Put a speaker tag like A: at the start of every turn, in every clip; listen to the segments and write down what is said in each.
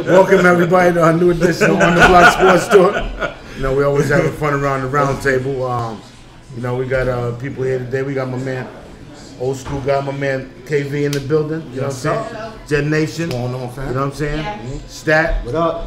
A: Welcome everybody to our new edition of On the Block Sports Store. You know, we always having fun around the round table. You know, we got people here today. We got my man, old school guy, my man KV in the building. You know what I'm saying? Jet Nation. You know what I'm saying? Stat.
B: What up?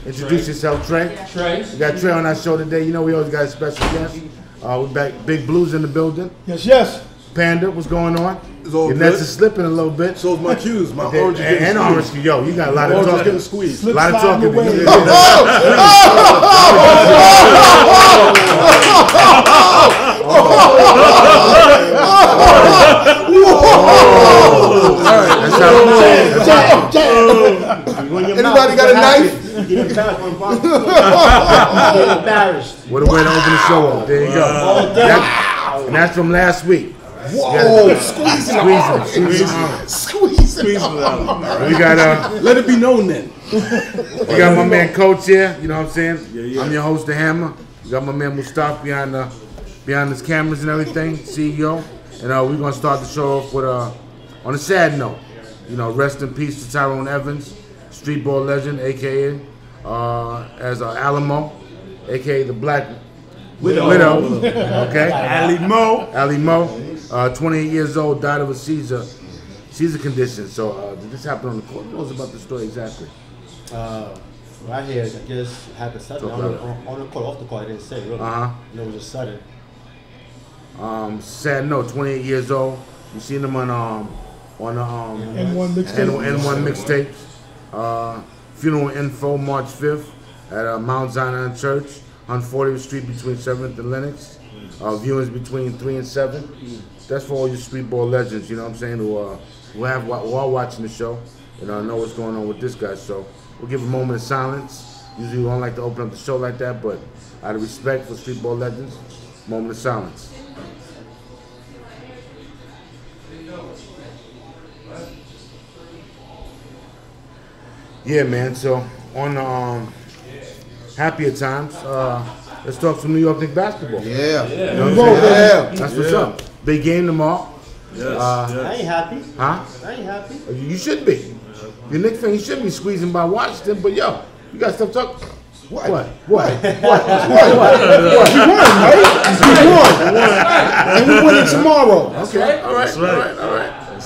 A: Introduce yourself, Trey.
C: Trey.
A: We got Trey on our show today. You know, we always got a special guest. We're back. Big Blues in the building.
B: Yes.
A: Panda, what's going on?
D: Your
A: nets are slipping a little bit.
D: So is my cues. My orange is getting
A: and orange. Yo, you got a lot of talking.
D: Getting squeezed.
A: A lot of talking.
D: Anybody got a knife?
B: Get embarrassed.
A: What a way to open the show up. There you go. And that's from last week.
D: Whoa! Squeezing.
A: We got
D: Let it be known then.
A: we got my man Coach here. You know what I'm saying? Yeah. I'm your host, The Hammer. We got my man Mustafa behind his cameras and everything, CEO. And we're gonna start the show off with on a sad note. You know, rest in peace to Tyrone Evans, street ball legend, aka as Alamo, aka the Black Widow. Okay. Ali Mo. 28 years old, died of a seizure condition. So did this happen on the court? What was about the story exactly?
B: Right here, I guess it happened suddenly on the court, off the court. I didn't say really. It was just sudden.
A: Sad note. 28 years old. You seen him on
E: N1
A: mixtapes. Funeral info March 5th at Mount Zion Church on 40th Street between 7th and Lenox. Viewings between 3 and 7. That's for all you street ball legends, you know what I'm saying, who are watching the show and know what's going on with this guy. So we'll give a moment of silence. Usually we don't like to open up the show like that, but out of respect for street ball legends, moment of silence. Yeah, man, so on happier times, let's talk some New York Knicks basketball.
D: Yeah.
A: You know what I'm saying? That's what's up. Big game tomorrow.
B: I ain't happy.
A: Huh?
B: I ain't happy.
A: You should be. You're a Knicks fan, you should be squeezing by Washington, but yo, you got stuff to talk. What?
D: We won, right? We won. And we win it tomorrow.
A: Okay. All right.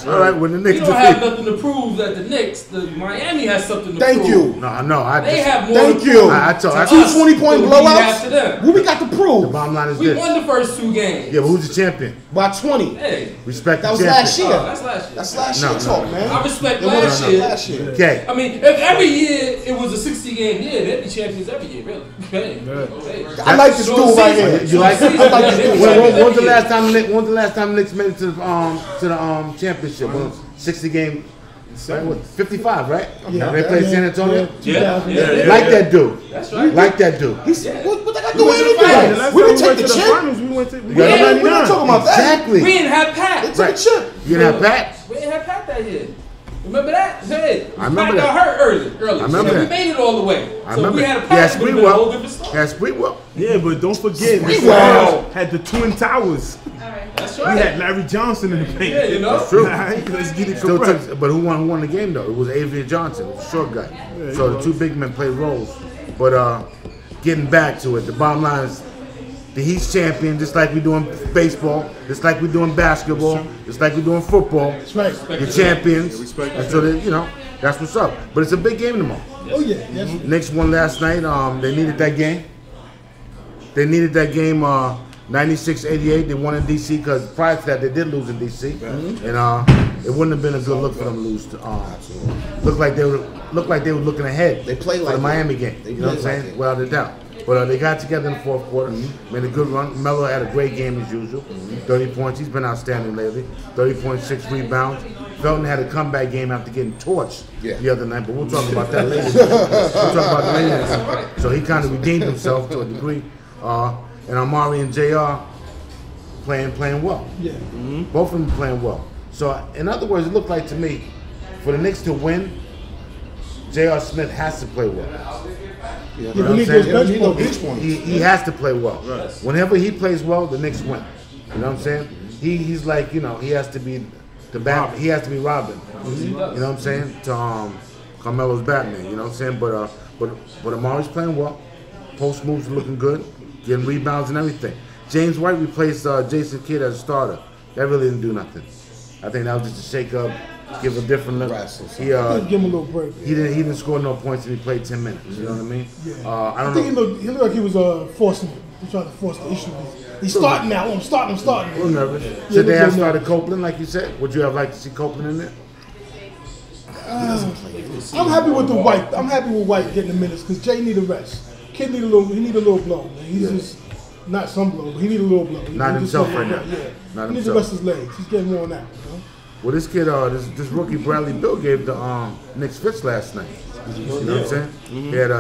A: All right, when the Knicks
C: You don't have nothing to prove that the Knicks, Miami has something to prove.
D: Thank you.
A: No,
C: They have more
D: Thank
C: to
D: you.
C: prove.
A: I
D: Two 20-point blowouts? What we got to
A: The
D: prove?
A: bottom line is
C: We
A: this.
C: won the first 2 games.
A: Yeah, but who's the champion?
D: By 20.
C: Hey,
A: Respect
D: That
A: the
D: was
A: champion.
D: last year.
C: that's last year.
D: That's last
A: No,
D: year talk, man.
C: I respect
D: It was
C: last year.
D: last year.
A: Okay.
C: I mean, if every year it was a 60-game year, they'd be champions every year, really. Hey.
D: I like this dude right here.
A: You like it?
D: I like this dude.
A: When's the last time the Knicks made it to the championship? 60 game, 55, right?
D: Yeah.
A: They played San Antonio.
C: Yeah.
A: Like that dude.
C: That's right.
A: Like that dude.
D: What they got to do with anything? We didn't take the chip. We're not talking about that.
A: Exactly.
C: We didn't have Pat.
D: They took the chip.
A: You didn't have Pat?
C: We didn't have Pat that year. Remember that? Hey,
A: I remember
C: Pat
A: that.
C: got hurt early.
A: I remember
C: so
A: that.
C: We made it all the way.
A: I
C: So if
A: remember.
C: we had a
A: Yeah,
C: Pat, it would have been a whole different story.
A: Yeah, Spreewell.
E: Yeah, but don't forget, the
D: Wow.
E: Spurs had the Twin Towers.
C: That's
E: We
C: right.
E: had Larry Johnson in the paint.
C: Yeah, you know.
A: That's true.
E: Let's get it
A: Still
E: correct.
A: but who won the game though? It was Avery Johnson, the short guy. So the two big men played roles. But getting back to it, the bottom line is the Heat's champion, just like we do in baseball, just like we do in basketball, just like we do in football.
E: That's right.
A: You're champions. And so they, that's what's up. But it's a big game tomorrow.
E: Oh yeah. Yes.
A: Knicks won last night. They needed that game. They needed that game 96-88. They won in DC because prior to that they did lose in DC, and it wouldn't have been a good look for them to lose. Looked like they were looking ahead.
D: They played
A: for
D: like
A: the
D: it.
A: Miami game.
D: They
A: You know what I'm
D: played like
A: saying?
D: it.
A: Without a doubt. But they got together in the fourth quarter, made a good run. Melo had a great game as usual. 30 points. He's been outstanding lately. 30.6 rebounds. Felton had a comeback game after getting torched the other night, but we'll talk about that later. So he kind of redeemed himself to a degree. And Amari and JR playing well.
E: Yeah.
A: Both of them playing well. So in other words, it looked like to me, for the Knicks to win, J.R. Smith has to play well.
E: Yeah,
A: You know
E: we need
A: what I'm
E: those
A: saying?
E: bench points.
A: He has to play well. Whenever he plays well, the Knicks win. You know what I'm saying? He's like, he has to be He has to be Robin. You know what I'm saying? To Carmelo's Batman. You know what I'm saying? But Amari's playing well. Post moves are looking good, getting rebounds and everything. James White replaced Jason Kidd as a starter. That really didn't do nothing. I think that was just a shake-up, give a different look.
F: Give him a little break.
A: He didn't score no points and he played 10 minutes. You know what I mean?
F: Yeah. I think he looked like he was forcing it. He tried to force the issue. He's starting now. I'm starting.
A: A little nervous. Should they have started Copeland, like you said? Would you have liked to see Copeland in there?
F: I'm happy with the White. I'm happy with White getting the minutes because Jay need a rest. Kid need a little blow. Man. He's just not some blow, but he need a little blow.
A: Not himself right now.
F: Yeah. He needs to rest his legs. He's getting worn out. You know?
A: Well, this kid, this rookie Bradley Bill gave the Knicks fits last night. You know what I'm saying?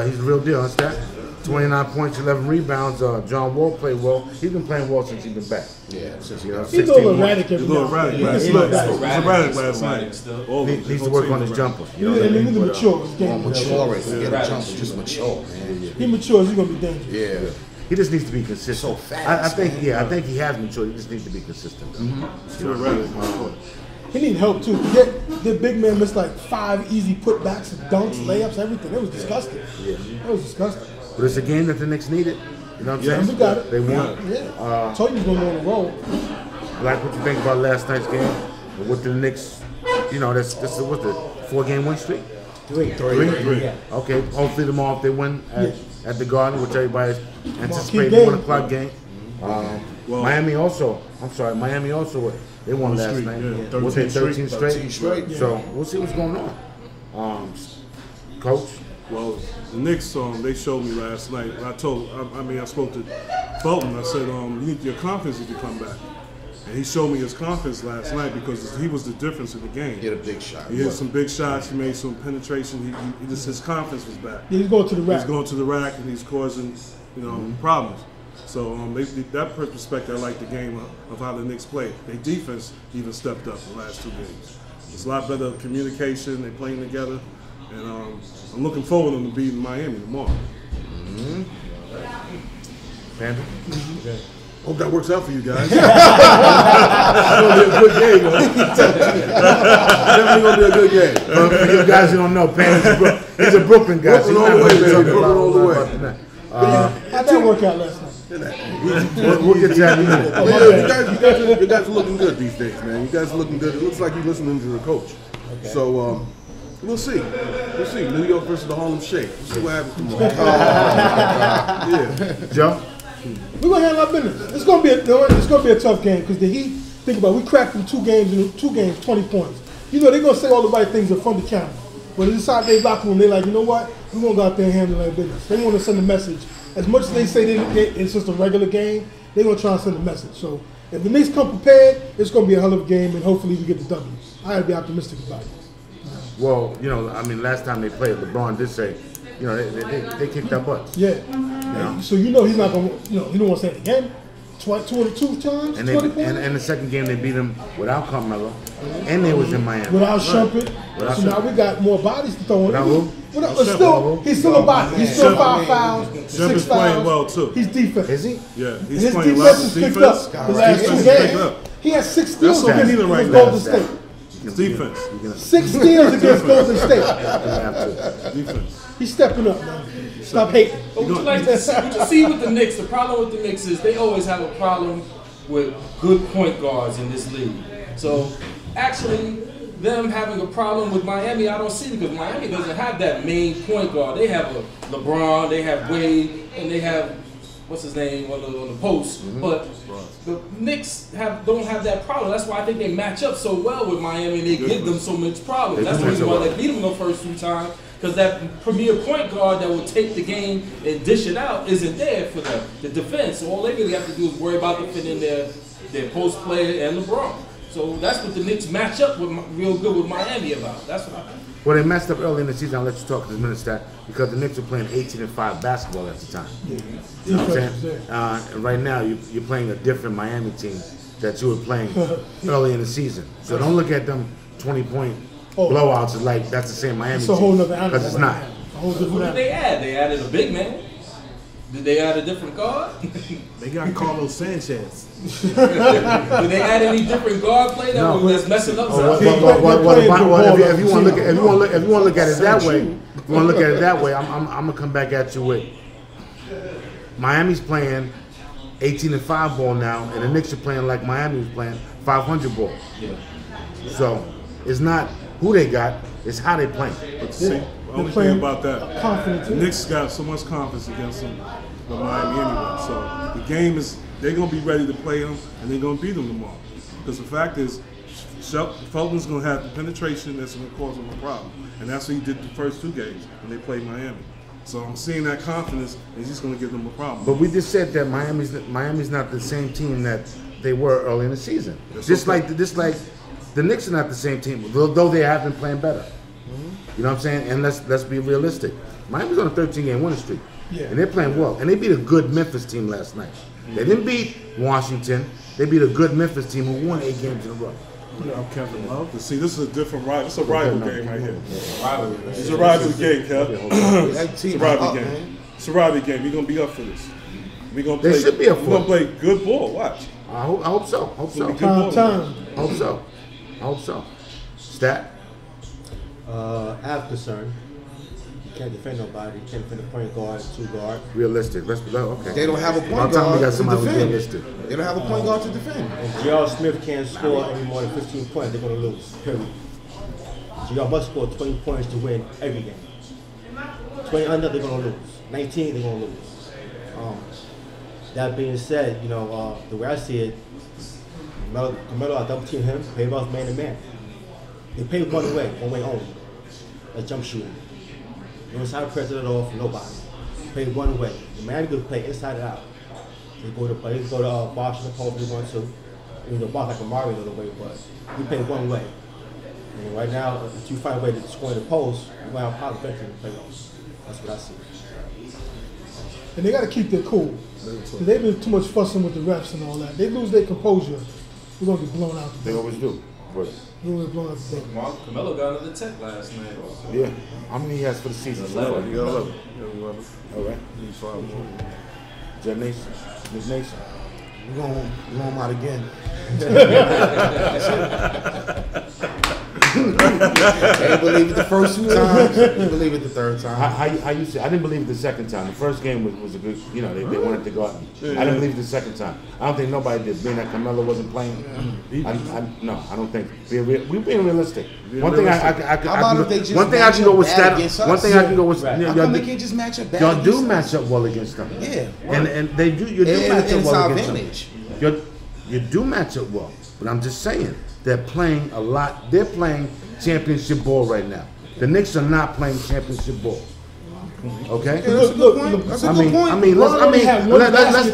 A: He's the real deal, huh, Stat? 29 points, 11 rebounds. John Wall played well. He's been playing well since he's been back.
F: Yeah,
A: since
F: he's a little erratic every now and then.
E: He's erratic last night.
A: Needs to work on his jumper.
F: You know what I mean? He needs to mature.
B: Just mature, man.
F: He matures, he's gonna be dangerous.
A: Yeah. He just needs to be consistent.
B: So fast.
A: I think he has matured. He just needs to be consistent.
F: He need help too. The big man missed like 5 easy putbacks, dunks, layups, everything. It was disgusting. Yeah. That was disgusting.
A: But it's a game that the Knicks needed. You know what I'm saying?
F: We got it.
A: They won.
F: Yeah. Told you he was going to go on a roll.
A: Like what you think about last night's game? With the Knicks, you know, that's what's the 4-game win streak?
B: Three.
A: Yeah. Okay. Hopefully tomorrow if they win at the Garden, which everybody's anticipating 1 o'clock game. Miami also. They won last night.
E: Yeah.
A: Was it 13 straight? So we'll see what's going on. Coach.
E: Well, the Knicks, they showed me last night. I spoke to Fulton. I said, your confidence needs to come back. And he showed me his confidence last night because he was the difference in the game.
B: He hit a big shot.
E: He hit some big shots. He made some penetration. His confidence was back.
F: Yeah, he's going to the rack.
E: He's going to the rack and he's causing, problems. So that perspective, I like the game of how the Knicks played. Their defense even stepped up the last 2 games. It's a lot better communication. They're playing together. And I'm looking forward to them beating Miami tomorrow.
A: Panda?
D: Okay. Hope that works out for you guys. It's gonna be a good game, Definitely gonna be a good game.
A: For you guys who don't know, Panda's he's a Brooklyn guy.
D: Brooklyn all the way, baby. Brooklyn all the way.
F: How'd that work out last night?
A: We'll get to that in a minute.
D: You guys are looking good these days, man. You guys are looking good. It looks like you're listening to the coach. Okay. So we'll see. New York versus the Harlem Shake. We'll see what happens tomorrow. Yeah.
A: Joe?
F: We're gonna handle our business. It's gonna be a tough game because the Heat. Think about it, we cracked them 2 games, 20 points. You know they're gonna say all the right things in front of the camera, but inside their locker room, they're like, you know what? We're gonna go out there and handle our business. They want to send a message. As much as they say it's just a regular game, they're gonna try and send a message. So if the Knicks come prepared, it's gonna be a hell of a game, and hopefully we get the W. I gotta be optimistic about it.
A: Well, last time they played, LeBron did say, they kicked our butts.
F: Yeah. So he's not gonna, he don't want to say it again. 22 times.
A: And the second game they beat him without Carmelo, and they was in Miami.
F: Without Shumpert. So now we got more bodies to throw in. He's still a body. He's still 5 fouls, 6 fouls.
E: Playing well too.
F: He's defense.
A: Is he?
E: Yeah, he's
F: his
E: playing
F: defense is picked up the last 2 games. He has 6 steals against Golden State.
E: Defense.
F: 6 steals against Golden State.
E: Defense.
F: He's stepping up, man. Stop hating.
C: But would you see with the Knicks, the problem with the Knicks is they always have a problem with good point guards in this league. So actually, them having a problem with Miami, I don't see because Miami doesn't have that main point guard. They have a LeBron, they have Wade, and they have what's his name on the post. But the Knicks don't have that problem. That's why I think they match up so well with Miami. They give them so much problems. That's the reason why they beat them the first 2 times. Because that premier point guard that will take the game and dish it out isn't there for them. The defense, so all they really have to do is worry about defending their post player and LeBron. So that's what the Knicks match up with real good with Miami about. That's what I think.
A: Well, they messed up early in the season. I'll let you talk in a minute, Stat, because the Knicks were playing 18-5 basketball at the time. You know what I'm saying? And right now, you're playing a different Miami team that you were playing early in the season. So don't look at them 20-point blowouts as like that's the same Miami team.
F: It's a whole other animal.
A: Because it's not.
C: What did they add? They added a big man. Did they add a different guard?
E: They got Carlos Sanchez.
C: Did they add any different guard play that's messing up?
A: If you want to look at it that way, I'm gonna come back at you with Miami's playing 18-5 ball now, and the Knicks are playing like Miami was playing 500 ball.
C: Yeah.
A: So it's not who they got, it's how they play.
E: But see, the only thing about that, the Knicks got so much confidence against them, the Miami anyway. So the game is, they're going to be ready to play them, and they're going to beat them tomorrow. Because the fact is, Felton's going to have the penetration that's going to cause them a problem. And that's what he did the first 2 games when they played Miami. So I'm seeing that confidence, and he's going to give them a problem.
A: But we just said that Miami's not the same team that they were early in the season. Just like the Knicks are not the same team, though they have been playing better. You know what I'm saying? And let's be realistic. Miami's on a 13-game winning streak, and they're playing well. And they beat a good Memphis team last night. They didn't beat Washington. They beat a good Memphis team who won 8 games in a row.
E: Kevin Love. See, this is a different rival. It's a rival game right here. It's a rival game, Kev. It's a rival game. It's a rival game. We're gonna be up for this. We're gonna play.
A: They should be up for it.
E: We're gonna play good ball. Watch.
A: I hope so. Hope so. I hope so. Stat.
B: I have concern. You can't defend nobody. You can't defend a point guard, 2 guard.
A: Realistic. Okay.
G: They don't have a point guard to defend. They don't have a point guard to defend.
B: If J.R. Smith can't score any more than 15 points, they're going to lose. Period. J.R. must score 20 points to win every game. 20 under, they're going to lose. 19, they're going to lose. That being said, the way I see it, Carmelo, I double team him, play about man to man. They play one way only. A jump shooting. No side pressure at all from nobody. Play one way. The man could play inside and out. They go to Washington Post if they want to. The box like a Mario in a way, but we play one way. And right now, if you find a way to score in the post, you might have a problem eventually in the playoffs. That's what I see.
F: And they got to keep their cool. They've been too much fussing with the refs and all that. They lose their composure, we're going to get blown out.
A: They always do. But
C: Carmelo got another tech last night.
A: Yeah. How many he has for the season?
E: 11. You got 11.
A: All right.
E: He's 5 more.
A: Jet Nation. Miss Nation.
G: We're going him out again. They believe it the first 2 times. They believe it the 3rd time.
A: How you say? I didn't believe it the 2nd time. The first game was a good. They wanted to go out. I didn't believe it the 2nd time. I don't think nobody did. Being that Carmelo wasn't playing. No, I don't think. We're being realistic. One thing I can go with stat. One thing I can go with.
G: How come they can't just match up bad?
A: Y'all do match up well against them.
G: Yeah.
A: And they do. You do match up well against
G: them.
A: You do match up well. But I'm just saying. They're playing a lot. They're playing championship ball right now. The Knicks are not playing championship ball. Okay.
G: Yeah, that's a good point. That's a good point.
A: Let's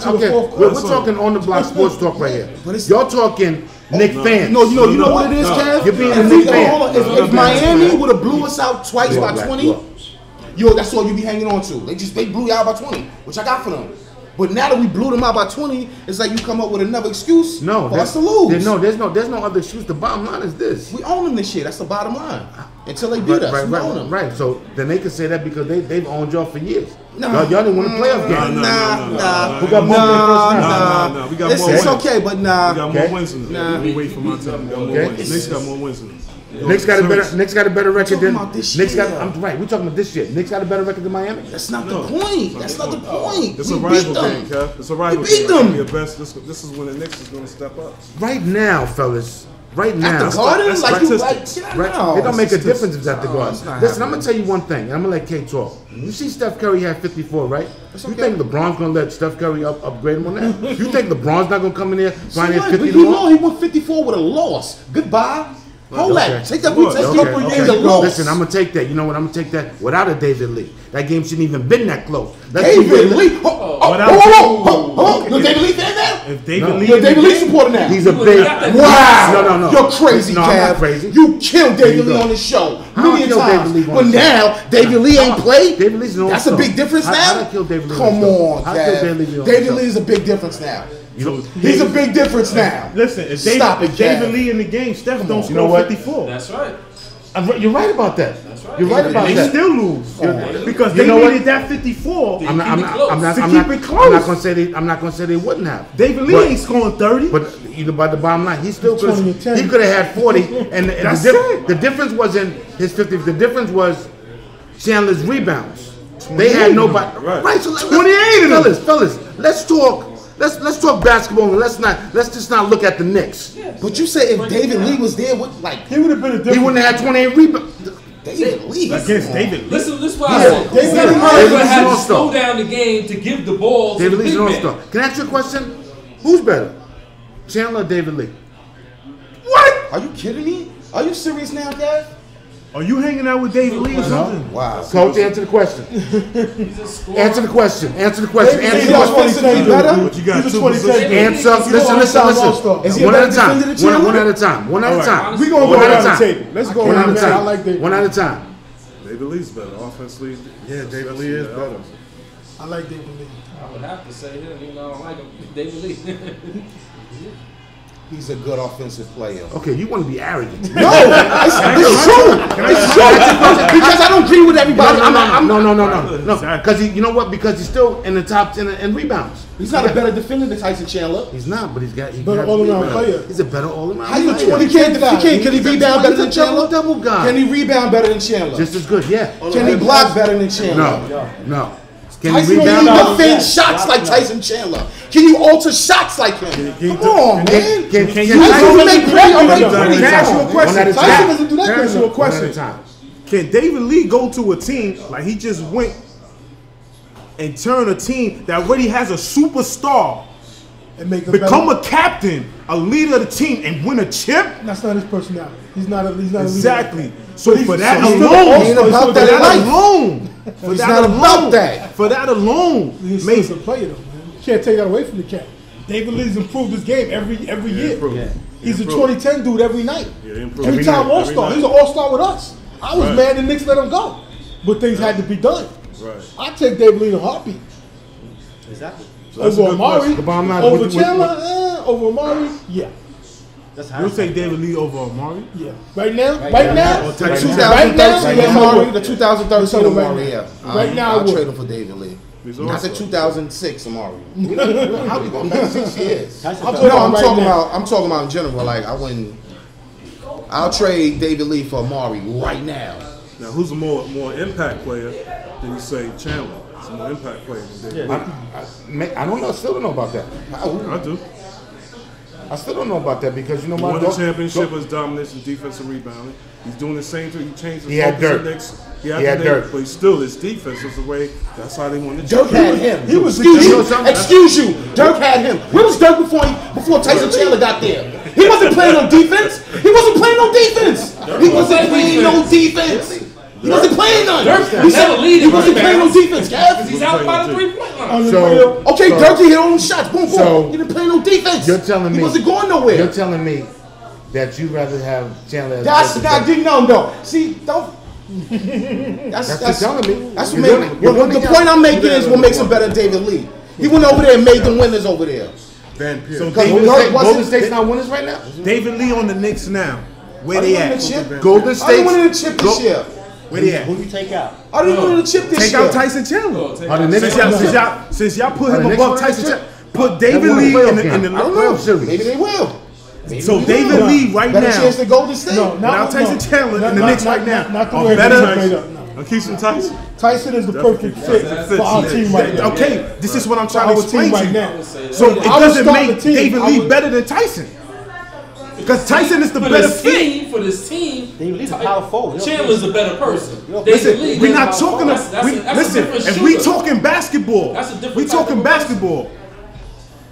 A: okay. We're talking on the block sports talk right here. Y'all talking Knicks fans.
G: You know what it is, Kev?
A: You're being a Knicks fan.
G: If Miami would have blew us out twice by 20, that's all you be hanging on to. They blew you out by 20, which I got for them. But now that we blew them out by 20, it's like you come up with another excuse for us to lose.
A: There's no other excuse. The bottom line is this:
G: we own them this year. That's the bottom line. Until they beat us, we own them.
A: Right. So then they can say that because they've owned y'all for years. Y'all didn't win a playoff game.
G: Nah.
A: Who got more
E: Nah. We got more wins.
G: It's okay, but nah.
E: We got more wins than them. We wait for my time. We got more wins. Knicks got more wins than them.
A: Knicks got a better record than
G: Knicks
A: got. I'm right. We're talking about this year. Knicks got a better record than Miami.
G: That's not the point. That's not the point.
E: It's a rival game, Kev. It's a rival game. This is when the Knicks is going to step up.
A: Right now, fellas. Right now.
G: At the Garden,
A: it don't make a difference if it's at the Garden. Listen, I'm gonna tell you one thing, and I'm gonna let Kay talk. You see, Steph Curry had 54, right? You think LeBron's gonna let Steph Curry upgrade him on that? You think LeBron's not gonna come in there trying to hit 50 tomorrow?
G: He won 54 with a loss. Goodbye. Hold that. Take that.
A: Listen, I'm gonna take that. You know what? I'm gonna take that without a David Lee. That game shouldn't even been that close.
G: David Lee. No David Lee fan now?
E: If David Lee,
G: David Lee supporter now.
A: He's a big.
G: Wow. No. You're crazy,
A: no,
G: Cav.
A: I'm not crazy.
G: You killed David Lee on this show many times. But now David Lee ain't played.
A: David Lee's an
G: That's a big difference now.
A: How did I kill David Lee?
G: Come on, Cav. David Lee is a big difference now. He's a big difference now.
E: Listen, if David Lee in the game, Steph don't score 54.
C: That's right.
A: You're right about that. That's right. You're right about
H: they
A: that.
H: Still lose because they needed that 54 to keep it close.
A: I'm not gonna say they wouldn't have.
H: David Lee ain't scoring 30.
A: But by the bottom line, he still could have had 40. And the difference wasn't his 50. The difference was Chandler's rebounds. They had nobody. Right. So
H: 28 of them.
A: Fellas, let's talk. Let's talk basketball and let's just not look at the Knicks.
G: But you said if David Lee was there,
F: he would have been a different.
A: He wouldn't have had 28 rebounds.
G: David Lee
H: against David Lee.
C: Listen, this is why I said David Lee had to slow down the game to give the ball.
A: David Lee's
C: an
A: an all-star. Can I ask you a question? Who's better, Chandler or David Lee?
G: What? Are you kidding me? Are you serious now, Dad?
H: Are you hanging out with David Lee or something?
G: Wow.
A: Coach, answer the question. Answer the question. Answer the question. Answer the question.
H: But you got two positions.
A: Answer. Listen. One at a time. One at a time. One at a time.
F: We're going to go around the table. Let's go
A: one
F: around
A: at a
F: time. I
A: time.
F: like David.
A: One at a time.
E: David Lee's better offensively.
D: Yeah, David Lee is better.
F: I like David Lee.
C: I would have to say him, even though I don't like him. David Lee.
G: He's a good offensive player.
A: Okay, you want to be arrogant.
G: No, it's true. It's true. Because I don't agree with everybody.
A: No. Because you know what? Because he's still in the top 10 in rebounds.
G: He's not a better defender than Tyson Chandler.
A: He's not, but he's
F: better all-around player.
A: He's a better all-around
G: How you
A: player.
G: Can he rebound better than Chandler?
A: Double guy.
G: Can he rebound better than Chandler?
A: Just as good, yeah.
G: Can he block better than Chandler?
A: No.
G: Tyson don't even defend shots like Tyson Chandler. Can you alter shots like him? Come on, man.
A: Can
G: you make pretty?
H: Can I ask you a question?
F: Tyson doesn't do that.
H: Can I ask you a question? Can David Lee go to a team like he just went and turn a team that already has a superstar
F: and make
H: become a captain, a leader of the team, and win a chip?
F: That's not his personality. He's not a
H: exactly.
F: leader.
H: So for that alone,
F: he's a player though, man. You can't take that away from the cat. David Lee's improved his game every year.
E: Yeah.
F: He's a 2010 dude every night.
E: Yeah,
F: Three-time All-Star. He's an All-Star with us. I was mad the Knicks let him go, but things had to be done.
E: Right.
F: I take David Lee in a heartbeat.
B: Exactly.
E: So
F: over Amari, over Chandler, over Amari, yeah.
B: That's
H: You'll take David Lee over Amari?
F: Yeah. Right now?
G: The 2013 Amari, yeah.
F: Right now,
G: I'll trade him for David Lee. Not the 2006 Amari. How we going back 6 years? I'm talking about in general. Like I'll trade David Lee for Amari right now.
E: Now, who's a more impact player than you say Chandler? It's a more impact player than David Lee.
A: I don't know. I still don't know about that.
E: I do.
A: I still don't know about that because you know
E: he
A: what?
E: won the championship with dominance and defensive rebounding. He's doing the same thing. He changed the
A: focus
E: of Knicks. He had Dirk, but still his defense was the way. That's how they won the
G: Dirk
E: championship.
G: had him. Excuse you. Dirk had him. Where was Dirk before Tyson Chandler got there? He wasn't playing on defense. He wasn't playing no defense. He wasn't playing no defense. He wasn't playing none. He wasn't playing no defense, Kev.
C: He's out by the 3-point line.
G: Dirk hit all them shots. Boom, boom. He didn't play no defense.
A: You're telling me
G: he wasn't going nowhere.
A: You're telling me that you'd rather have Chandler as
G: that's not getting on though. See, don't. That's
A: telling me.
G: That's what made the point I'm making is what makes him better than David Lee. He went over there and made them winners over there.
H: So
A: Golden State's not winners right now.
H: David Lee on the Knicks now. Where they at?
A: Golden State.
G: Are they winning the chip this year?
H: Where they at?
B: Who you take out?
G: Are they winning the chip this year?
H: Take out Tyson Chandler. Since y'all put him above Tyson Chandler, put David Lee in the
A: playoff series.
G: Maybe they will.
H: So David Lee right now.
G: Better chance to Golden State.
H: Without Tyson Chandler in the Knicks right now.
F: Not the way
H: better.
E: Keith Tyson.
F: Tyson is the perfect fit for our team right now.
H: Okay, this is what I'm trying to explain to you.
F: Now.
H: So it doesn't make David Lee better than Tyson. Because Tyson is the better fit.
C: For this team,
B: David Lee's a power forward.
C: Chandler's a better person.
H: Listen, we're not talking. Listen, if we talking basketball, we talking basketball.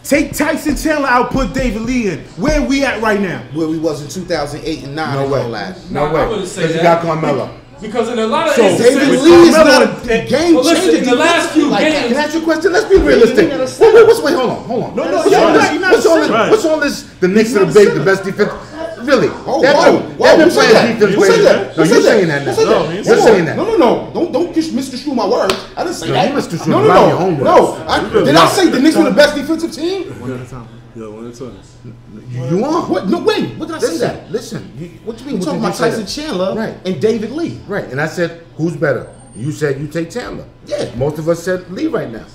H: Take Tyson Chandler out, put David Lee in. Where are we at right now?
G: Where we was in 2008 and 9 and all that.
A: No way. Because you got Carmelo.
C: Because in a lot of
G: instances, David Lee is not a game changer.
C: In the last few games,
A: can I ask you a question? Let's be realistic. Wait, hold on. What's all this? The Knicks are the best defense. Really? They've been playing defense way. No, you're saying that now. You're saying that.
G: No. Don't misconstrue my words. I didn't say that.
A: You misconstrued your own words.
G: Did I say the Knicks were the best defensive team?
E: Yo, what are you
A: You are.
G: What? No, wait. What did I say
A: Listen,
G: that?
A: listen.
G: What you mean? We're talking about Tyson Chandler and David Lee.
A: Right, and I said, who's better? You said you take Chandler.
G: Yeah.
A: Most of us said Lee right now.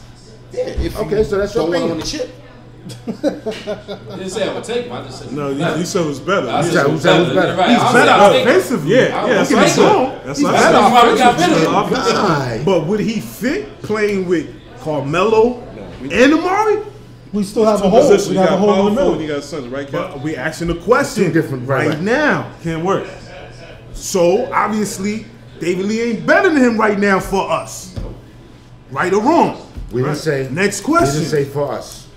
G: Yeah.
A: Okay, so that's your
G: don't want
A: opinion.
G: on the chip.
C: I didn't say I would take him. I just said
E: No, you said it was better.
C: I
A: Who
C: said
A: said who's better?
C: Right.
H: He's
C: I
H: better
C: said I think-
H: offensively.
E: Yeah,
C: Don't
E: that's
C: get
E: what I
C: me
E: said.
C: wrong.
E: That's
H: He's
E: what I
H: better
E: said.
C: Probably got better.
A: Why?
H: But would he fit playing with Carmelo and Amari?
F: We still have a
E: Two
F: hole.
E: positions.
F: We
E: You
F: have a
E: got
F: hole in
E: power
F: the
E: forward and
F: middle.
E: you got center, right, Cap?
H: But we asking the question
A: Two different- right.
H: now.
E: Can't work.
H: So obviously, David Lee ain't better than him right now for us. Right or wrong?
A: We didn't say.
H: Next
A: We
H: question.
A: didn't say for us.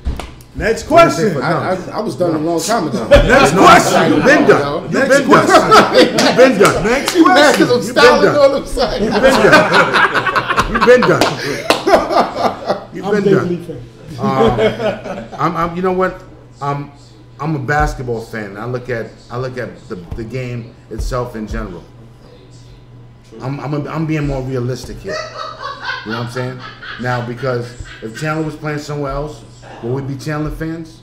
H: Next
A: We didn't say
H: question.
A: for-
G: I was done a long time ago.
H: Next question.
A: You've been done. You've
H: Next
A: been
H: question.
A: done. You've been done.
H: Next
G: You mad because
H: question.
G: I'm styling all them sides.
A: You've been done. You've
F: I'm
A: been
F: David
A: done.
F: Lee fan.
A: I'm. You know what? I'm a basketball fan. I look at the game itself in general. I'm being more realistic here. You know what I'm saying? Now, because if Chandler was playing somewhere else, would we be Chandler fans?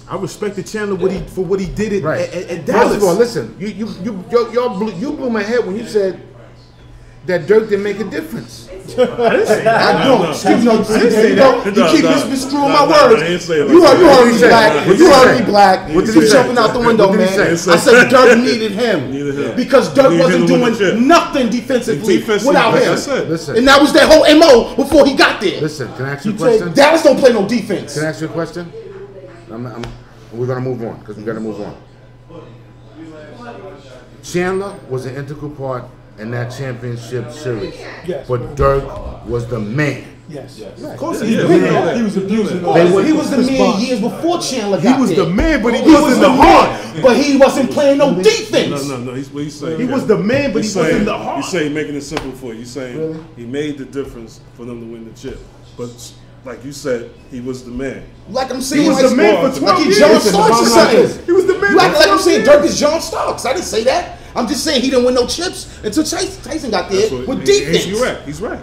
H: I respected Chandler for what he did
A: Right.
H: at
A: First
H: Dallas.
A: of all, listen. You blew my head when you said that Dirk didn't make a difference.
G: I don't. Steve, no, you keep misconstruing my
E: No, I
G: words.
E: didn't say it
G: You
E: like
G: heard me
A: that.
G: black.
A: What
G: You
A: did he
G: heard
A: say?
G: me black.
A: What did
G: You
A: he say?
G: jumping out the window,
A: What did he
G: man.
A: say?
G: I said Dirk needed him
E: Needed him.
G: because Dirk
E: Needed
G: wasn't
E: him with the chip.
G: doing nothing defensively
E: Defensively,
G: without
E: like
G: him.
E: I said.
A: Listen.
G: And that was their whole MO before he got there.
A: Listen. Can I ask you a
F: You
A: question?
G: Dallas don't play no defense.
A: Can I ask you a question? We're gonna move on because we gotta move on. Chandler was an integral part in that championship series,
F: Yes.
A: but Dirk was the man.
F: Yes.
H: Of course
E: Yeah,
H: he's the
E: we
H: man.
E: know that.
F: He was abusing.
G: He was the man years before Chandler got
H: He was
G: there.
H: the man, but he
G: He was
H: wasn't
G: the
H: the heart.
G: man, but he wasn't playing no defense.
E: No. He's saying
H: He was the man, but he wasn't the heart.
E: He's saying making it simple for you. He's saying he made the difference for them to win the chip. But like you said, he was the man.
G: Like I'm saying,
H: He was
G: like,
H: the man for 12
G: like he
H: years.
G: John
H: Listen,
G: Starks or
A: the bottom line
G: something.
A: is,
H: He was the man
G: You
H: for
G: act like I'm
H: 12
G: saying
H: years.
G: Dirk is John Starks. I didn't say that. I'm just saying he didn't win no chips until Tyson got there
E: That's what-
G: with
E: he-
G: defense.
E: He's right. He's right.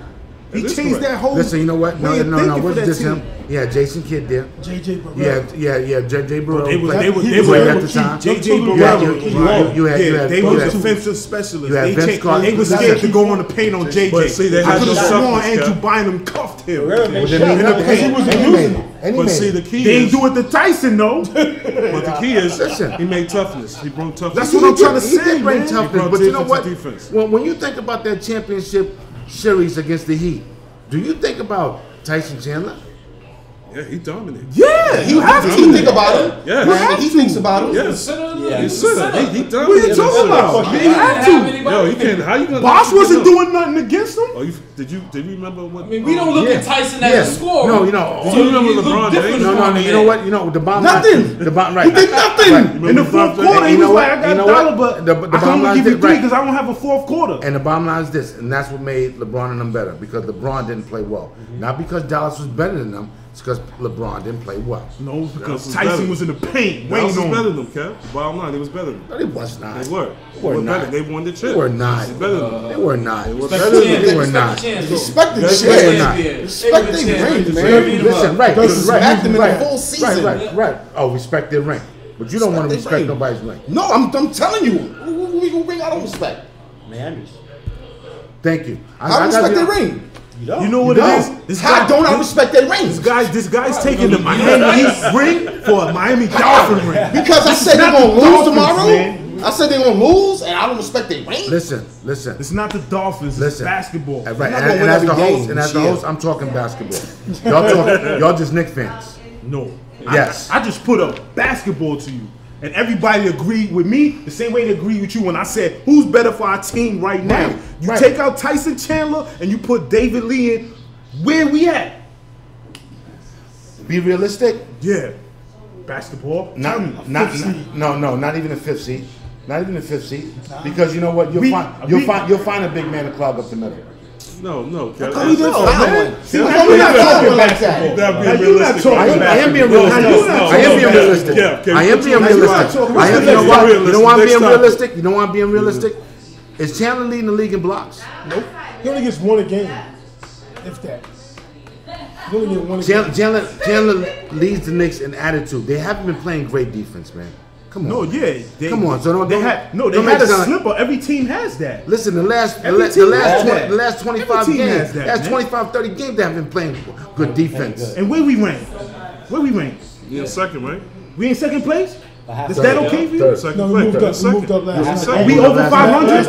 H: He
E: That is
H: changed
E: correct.
H: that whole.
A: Listen, you know what? No,
H: way of
A: it
H: thinking
A: wasn't
H: for that
A: just
H: team.
A: him. Yeah, Jason Kidd there.
F: JJ Burrell.
A: J.J. Burrell.
H: They was
A: played-
H: they were
A: he
H: they
A: was
H: were
A: at the time.
H: JJ
A: You
H: Burrell.
A: had- you had-
H: They
A: you
H: were
A: had-
H: defensive specialists.
A: you had
H: They
A: Vince
H: changed-
A: Carter.
H: they was scared to go on the paint on JJ.
E: But see, they
H: I
E: had
H: could have
E: no
H: sworn
E: toughness,
H: Andrew
E: Cap.
H: Bynum cuffed him.
A: Well, then he
H: In the
A: never-
H: paint.
A: and he made it. And he
E: But
A: made
E: see,
A: it.
E: the key
H: They ain't
E: is,
H: do it to Tyson though.
E: but the key is,
A: Listen.
E: he made toughness. He brought toughness.
H: That's what I'm trying to
A: He
H: say,
A: did bring
H: man.
A: toughness,
E: brought
A: but you know
E: defense
A: what?
E: to defense.
A: When you think about that championship series against the Heat, do you think about Tyson Chandler?
E: Yeah, he dominated.
H: Yeah,
G: He
H: you have
G: he
H: to.
G: think about him.
E: Yeah.
G: Man, he thinks about him.
E: Yes.
C: Yeah,
E: He said it. He
H: What are
E: dominated.
H: you talking about? He had to.
E: Yo, you can't. How you gonna?
H: Bosh wasn't doing nothing against him.
E: Oh, did you remember what?
C: I mean, we don't look at Tyson as
A: Yeah.
C: a scorer.
A: No, you know.
E: Do you remember
C: he looked
E: LeBron
C: different
E: James?
A: No,
C: from
A: you
C: that.
A: know what? You know the bottom
G: Nothing.
A: line. The bottom right.
G: He did nothing.
A: Right.
H: In the fourth
E: LeBron
H: quarter, he
A: You
H: was
A: know
H: like,
A: what?
H: I got
A: You
H: a
A: know
H: dollar,
A: what?
H: but
A: The
H: I can
A: bottom
H: only
A: line
H: give
A: is
H: you three
A: right.
H: because I don't have a fourth quarter.
A: And the bottom line is this, and that's what made LeBron and them better, because LeBron didn't play well. Not because Dallas was better than them, it's because LeBron didn't play well.
H: No,
E: Dallas
H: because
E: was
H: Tyson
E: better.
H: was in the paint
E: Dallas
H: waiting
E: was
H: on
E: better
H: him.
E: than them, Cap. Bottom line, they was better than them.
A: No, it was not.
E: They were.
A: They were
E: better.
A: not.
E: They won the chip.
A: They were not.
E: They better than them.
A: They were not.
E: They were
C: Respect
E: better
C: the
E: than
C: chance,
E: them.
A: They were
C: respect
A: not.
C: the chance.
G: Respect the
A: They were
G: shit.
A: not.
G: Respect
C: the
G: their
C: chance.
G: ring,
C: Respect
G: man.
C: the
A: Listen, right,
G: Because
A: right,
G: smacked them in
A: right,
G: the full season.
A: right. Oh, respect their rank, but you don't want to
G: Respect
A: respect
G: their
A: nobody's rank.
G: No, I'm telling you. Who we gonna bring out of respect?
B: Miami's.
A: Thank you.
G: I respect their ring.
H: You know what
G: No.
H: it is? This
G: How
H: guy,
G: don't I respect their ring?
H: this guy's taking the Miami Heat ring for a Miami Dolphin ring.
G: Because I
H: This
G: said
H: is
G: they're
H: not
G: gonna
H: the
G: lose
H: Dolphins,
G: tomorrow.
H: man.
G: I said they're gonna lose, and I don't respect their ring.
A: Listen.
H: It's not the Dolphins. It's
A: Listen.
H: basketball.
A: Right,
G: not gonna
A: and
G: win
A: as the
G: every
A: host,
G: game
A: and as
G: this
A: the
G: year.
A: host, I'm talking basketball. Y'all just Knicks fans.
H: No.
A: Yes.
H: I just put a basketball to you. And everybody agreed with me the same way they agreed with you when I said, who's better for our team right now?
A: Right,
H: You
A: right.
H: take out Tyson Chandler and you put David Lee in. Where we at?
A: Be realistic.
H: Yeah. Basketball.
A: Not
H: Tell me.
A: not even a fifth seed. Not even a fifth seed. Because you know what? You'll
H: We-
A: find a big man to clog up the middle.
E: No, Cap.
H: How you
G: No,
H: not
G: man.
H: See,
G: How
H: now
G: you
H: you're
G: not
H: not
G: talking
H: talking
G: like
H: basketball.
G: that?
E: That
H: Now
E: being
H: you're not
E: realistic.
H: talking
A: I am
H: basketball.
A: being
H: Now
A: realistic.
H: you're not
A: I am
H: talking
A: being
H: basketball.
A: realistic.
E: Yeah,
A: I am being
H: Now you're not
A: realistic.
H: talking
A: I am.
H: basketball.
A: You know what? You know why I'm
E: Next
A: being
E: topic.
A: realistic? You know why I'm being realistic? Is Chandler leading the league in blocks?
F: Nope. He only gets one a game, if that.
A: Chandler leads the Knicks in attitude. They haven't been playing great defense, man. Come on.
H: No, yeah.
A: Come on. So
H: they had a slipper. Every team has that.
A: Listen, the last 25 games, last 25, 30 games, they haven't been playing good defense.
H: And where we rank?
E: Yeah, second, right?
H: We in second place? Is that okay for you?
E: Second
F: No,
E: place.
F: we moved up last.
H: Are we over 500?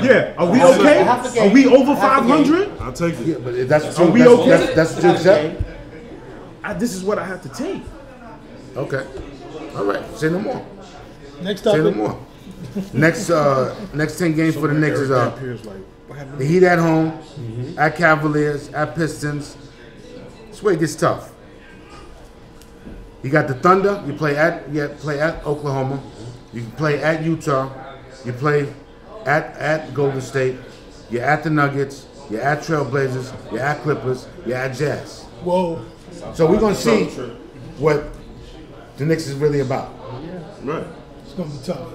H: Yeah. Are we okay? Are we over 500?
E: I'll take it.
A: Yeah, but that's
H: Are we okay?
A: That's what you accept?
H: This is what I have to take.
A: Okay. All right. Say no more.
F: Next
A: Say no
F: topic.
A: more. Next 10 games for the Knicks is the Heat at home, at Cavaliers, at Pistons. This way it gets tough. You got the Thunder. You play at Oklahoma. You can play at Utah. You play at Golden State. You're at the Nuggets. You're at Trailblazers. You're at Clippers. You're at Jazz.
F: Whoa.
A: So we're gonna see what the Knicks is really about.
E: Right.
F: It's going to be tough.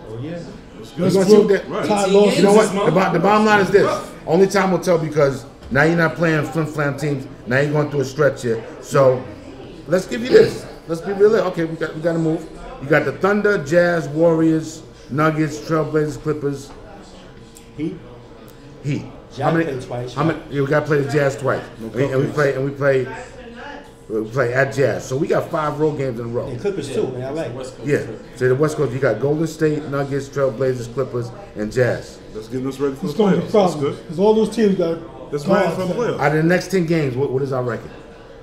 A: We're gonna see what that.
F: Todd lost.
A: You know what? The bottom line is this. Only time will tell because now you're not playing flim-flam teams. Now you're going through a stretch here. So let's give you this. Let's be real. Okay, we got to move. You got the Thunder, Jazz, Warriors, Nuggets, Trailblazers, Clippers.
B: Heat.
A: How many?
B: Twice.
A: How many? Yeah, we got to play the Jazz twice. And we play at Jazz. So we got 5 road games in a row.
B: And Clippers too, in LA.
A: Yeah. So the West Coast, you got Golden State, Nuggets, Trailblazers, Clippers, and Jazz.
E: Let's get us ready for
F: It's
E: the
F: going to
E: playoffs.
F: be
E: That's
F: problem.
E: good.
F: Because all those teams got
E: That's ready for the
F: guards.
E: playoffs.
A: Out of the next 10 games, what is our record?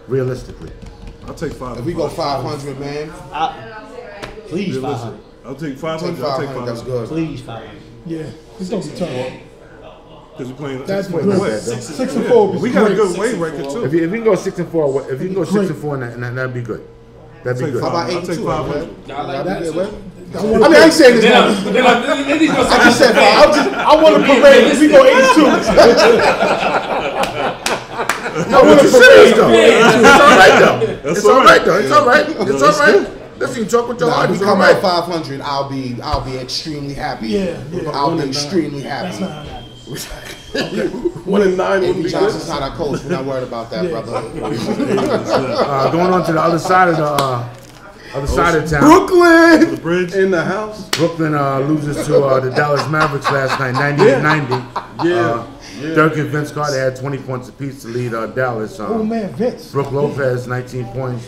A: Realistically.
E: I'll take 5.
G: If we go 500, man.
B: Please,
E: Listen,
B: 500.
E: I'll take
G: Take
E: 500.
G: 500. That's good.
B: Please, 500.
F: Yeah, it's going to be tough.
E: Because we're playing.
F: That's
A: Wait,
F: good.
A: not bad, though.
F: 6 and 4 would be
E: We got a
F: great.
E: good weight record too.
A: If you can go 6-4, if you can go 6-4, and that'd be good. That'd be
E: Take
A: good.
G: How about
E: 500.
G: 8
E: I'll
G: and
E: take
G: 2?
E: 500.
C: I like that too.
G: I mean, I ain't saying this. I just said 5. I want to parade. We go 82.
A: No, but you're serious though. It's all right though. It's all right though. It's all right. It's all right. Listen, you talk with your heart.
G: If
A: It's
G: we
A: all
G: come out
A: right.
G: 500, I'll be extremely happy.
F: Yeah.
G: I'll be extremely
F: That's
G: happy.
F: not that.
D: 1 and 9 wouldn't
G: Avery
D: be
G: Johnson's
D: good.
G: not our coach. We're not worried about that,
F: Yeah.
G: brother.
A: Going on to the other side of town.
D: Brooklyn
E: The bridge.
D: in the house.
A: Brooklyn loses to the Dallas Mavericks last night, 98-90.
D: Yeah.
A: Dirk and Vince Carter had 20 points apiece to lead Dallas.
F: Oh, man, Vince.
A: Brooke Lopez, 19 points.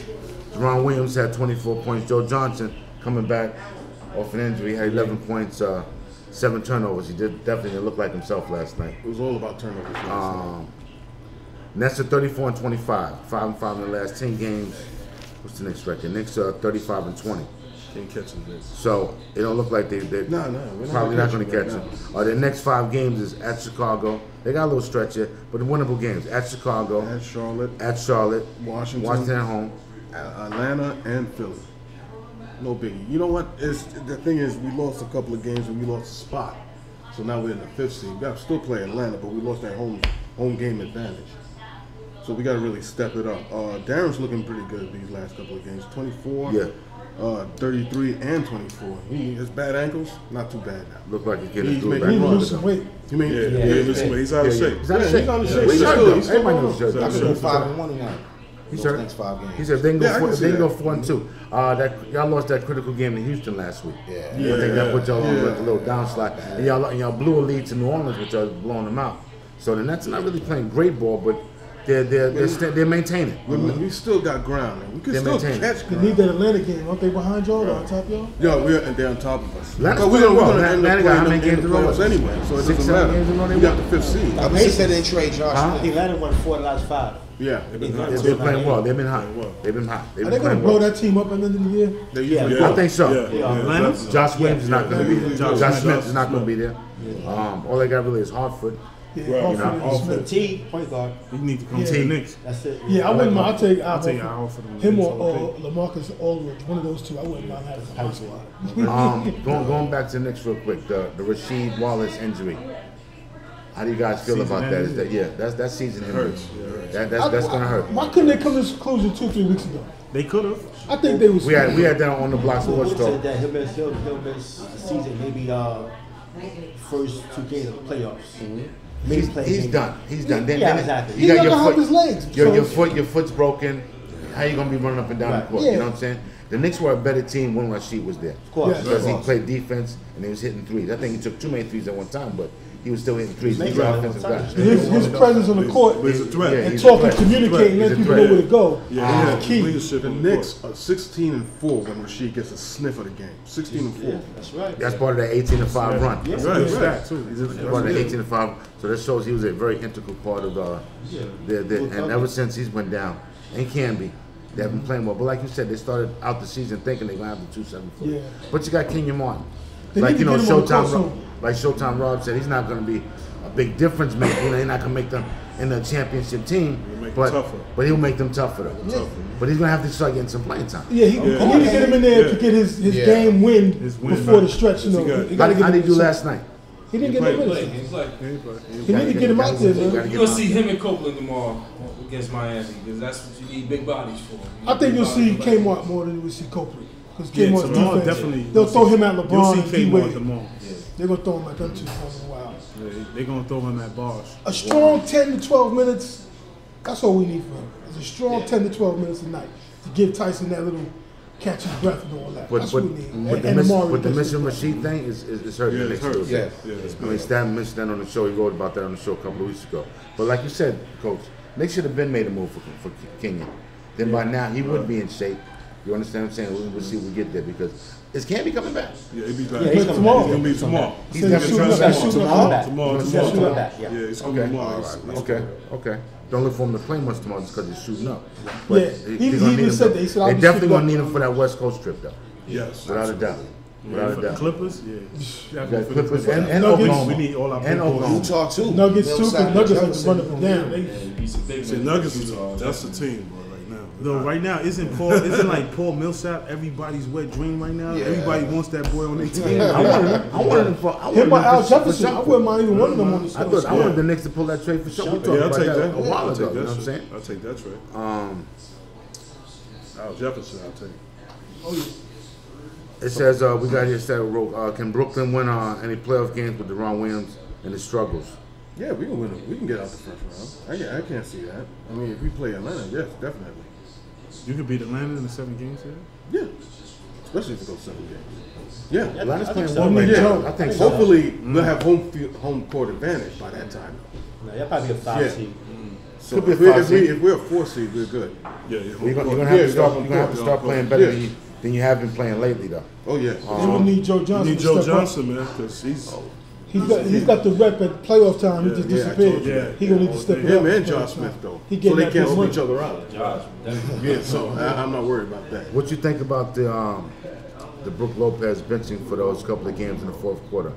A: Jerron Williams had 24 points. Joe Johnson coming back off an injury had 11 points, 7 turnovers. He definitely look like himself last night.
D: It was all about turnovers.
A: Nets are 34-25, 5-5 in the last 10 games. What's the next record? Knicks are 35-20.
E: Can't catch him, Vince.
A: So it don't look like they're
D: we're not
A: probably not going to
D: catching
A: catch
D: them
A: them. The next 5 games is at Chicago. They got a little stretch here, but the winnable games at Chicago,
D: At Charlotte,
A: at Charlotte,
D: Washington.
A: at home.
D: Atlanta, and Philly. No biggie. You know what? The thing is, we lost a couple of games and we lost a spot. So now we're in the 5th seed. We got to still play Atlanta, but we lost that home game advantage. So we got to really step it up. Darren's looking pretty good these last couple of games. 24,
A: Yeah.
D: 33, and 24. His bad ankles, not too bad now.
A: Look like he's getting
D: He's
A: through
D: making
A: back
F: He
A: on.
F: lose some weight.
D: You mean?
E: He's out of shape.
A: He's out of
D: Yeah,
A: shape.
D: he's out of shape.
A: He's
D: He's
A: hurt
D: still-
A: though.
D: he's still
A: Everybody
D: going
A: knows he's
G: I
A: hurt.
G: could go 5-1 tonight.
A: He's
G: Those
A: hurt.
G: next 5 games.
A: He said they can
D: Yeah, I
A: go
D: can see
A: they can go
D: that.
A: 4-2. Y'all lost that critical game in Houston last week.
G: Yeah.
A: I think that put y'all on a little downslide. And y'all blew a lead to New Orleans, which y'all blowing them out. So the Nets are not really playing great ball, but they're maintaining.
D: We still got ground. We can
A: They're
D: still
A: maintaining.
D: catch
F: They need
D: ground.
F: that Atlanta game. Aren't they behind y'all or on top of y'all?
D: Yeah, they're on top of us.
A: Atlanta's
D: But we're
A: playing well.
D: going to end
A: Atlanta
D: up
A: got how
D: playing
A: many
D: them in
A: games
D: the
A: in a row?
D: playoffs anyway, so it
A: 6,
D: doesn't
A: 7 games in a row
D: matter.
A: they
D: We got
A: won.
D: the 5th seed.
G: I wish they didn't trade Josh.
A: Huh?
B: I think Atlanta won 4 of the last 5.
D: Yeah.
A: They've been playing well. They've been hot. They've been hot. They've
F: Are
A: been
F: they going to
A: playing
F: blow
A: well.
F: that team up at the end of the year?
D: They usually
A: I think so.
E: Yeah.
A: Josh Williams is not going to be there.
E: Josh
A: Josh
E: Smith.
A: Smith is not going to be there. All they got really is Hartford.
F: Yeah,
E: Right,
F: Horford
A: you know,
F: and Smith.
B: T, point guard.
E: You need to come
F: Yeah.
E: to the Knicks.
B: That's it.
F: Yeah, I wouldn't mind. I'll take
E: I'll take Al
F: Horford.
E: Horford.
F: Him or LaMarcus Aldridge. One of those two. I wouldn't mind having a house squad.
A: Going back to the Knicks real quick, the Rasheed Wallace injury. How do you guys feel
E: Season
A: about that?
E: ending.
A: Is that that season
E: Hurts.
A: That's gonna hurt.
F: Why couldn't they come to this conclusion 2-3 weeks ago?
E: They could have.
F: I think they was.
A: We had that on the Block Sports
B: Who said
A: Talk.
B: that he'll miss the season, maybe first 2 games of the playoffs.
A: He's done. He's done. Then,
B: exactly.
A: You got your
F: help his legs.
A: Your foot's broken. How you gonna be running up and down the court?
F: Yeah.
A: You know what I'm saying? The Knicks were a better team when Rashid was there.
B: Of course.
A: Because he played defense and he was hitting threes. I think he took too many threes at one time, but he was still hitting threes. He's an offensive guy.
F: His presence on the court
E: He's a threat.
F: and talking, communicating, letting people know where to go.
E: Yeah,
F: key.
E: leadership.
D: The Knicks are 16-4 when Rashid gets a sniff of the game. 16-4.
B: That's right.
A: That's part of that 18-5 run.
B: Yes,
E: Right,
B: yes.
E: right. Too.
A: That's part of the 18-5. So that shows he was a very integral part of and ever since he's went down, and he can be. They haven't been playing well, but like you said, they started out the season thinking they're gonna have the 2-7 foot.
F: Yeah.
A: But you got Kenyon Martin,
F: They
A: like
F: need to get him on the court soon.
A: Showtime Rob said, he's not gonna be a big difference maker. You know, he's not gonna make them in the championship team, but he'll make them tougher though.
F: Yeah.
A: But he's gonna have to start getting some playing time.
F: Yeah, he need to get him in there to get his game win before the stretch. You know,
A: How did he do last night?
F: He didn't get no minutes. He need to get him out there, man.
C: You're gonna see him in Copeland tomorrow against Miami because that's what you need big bodies for.
F: I think you'll see Kmart more than you'll see Copeland. Because Kmart's
E: tomorrow
F: defense,
E: definitely.
F: they'll throw him at
E: You'll
F: LeBron and
E: see Kmart
F: D-Wade.
E: tomorrow.
F: They're going to throw him at them two for a while.
E: Yeah, they're gonna throw him at Bosh.
F: A strong 10 to 12 minutes, that's all we need for him. It's a strong 10 to 12 minutes a night to give Tyson that little catch his breath and all that. That's what we need.
A: But the missing Rashid thing is hurting the Knicks too.
G: Yeah.
A: I mean, Stan mentioned that on the show. He wrote about that on the show a couple of weeks ago. But like you said, Coach, Knicks should have been made a move for Kenyon. Then by now he would be in shape. You understand what I'm saying? We'll see if we get there because is Canby coming back?
E: Yeah, he'll be back.
B: Yeah, he's
F: tomorrow.
E: He's gonna be tomorrow.
F: He's tomorrow.
E: Tomorrow.
B: Yeah.
E: Yeah, it's gonna be tomorrow.
A: Okay. Don't look for him to play much tomorrow just because he's shooting up. But
F: Yeah, he even said that. He said,
A: they definitely gonna need him for that West Coast trip though.
E: Yes.
A: Without a doubt. Without
E: For
A: a
E: the
A: doubt.
E: Clippers,
A: Got Clippers and
F: Nuggets.
A: Oklahoma.
E: we need all our
A: And
E: big boys.
A: Oklahoma.
G: Utah too.
F: Nuggets too, because
G: Hillside,
F: Nuggets have to
G: Jefferson.
F: run up and down.
E: See, Nuggets is that's the team, bro, right now.
H: Though right now, isn't like Paul Millsap everybody's wet dream right now?
G: Yeah.
H: Everybody wants that boy on their team.
A: I wanted him for
F: Him by Al
A: for
F: Jefferson, I
A: something.
F: wouldn't mind even one of them on the
A: I
F: squad.
A: wanted the Knicks to pull that trade for sure. We talked
E: Yeah, I'll
A: about
E: take
A: that
E: that.
A: a while
E: I'll
A: ago.
E: take
A: You know
E: that
A: what I'm
E: shit.
A: saying?
E: I'll take that trade. Al Jefferson, I'll take.
A: It says we got here said can Brooklyn win any playoff games with Deron Williams and his struggles?
D: Yeah, we can win it. We can get out the first round. I can't see that. I mean, if we play Atlanta, yes, definitely.
H: You could beat Atlanta in the 7 games here.
D: Yeah, especially if it goes 7 games. Yeah,
A: Atlanta's playing
B: so.
A: well right
F: Yeah.
A: now. I think so.
D: hopefully we'll have home court advantage by that time.
B: No, you'll probably be a 5
D: Yeah.
B: seed.
D: So
A: Could be a
D: if we're,
A: 5
D: if,
A: seed.
D: we, if we're a 4 seed, we're good.
E: Yeah,
A: You're gonna
D: Yeah,
A: have to start playing better
D: Yeah.
A: than you have been playing lately, though.
D: Oh yeah.
F: They will need Joe
E: You
F: Johnson
E: need
F: to
E: Joe
F: step up.
E: Johnson, man, because
F: He's got the rep at playoff time. He just
D: Yeah, I
F: disappeared.
D: told you.
F: He gonna need to step it up.
D: Him and
F: at
D: Josh
F: playoff
D: Smith
F: time.
D: though,
F: He
D: so
F: getting
D: they
F: that
D: can't
F: big
D: help
F: money.
D: each other out. Yeah, so I'm not worried about that.
A: What you think about the Brook Lopez benching for those couple of games in the fourth quarter?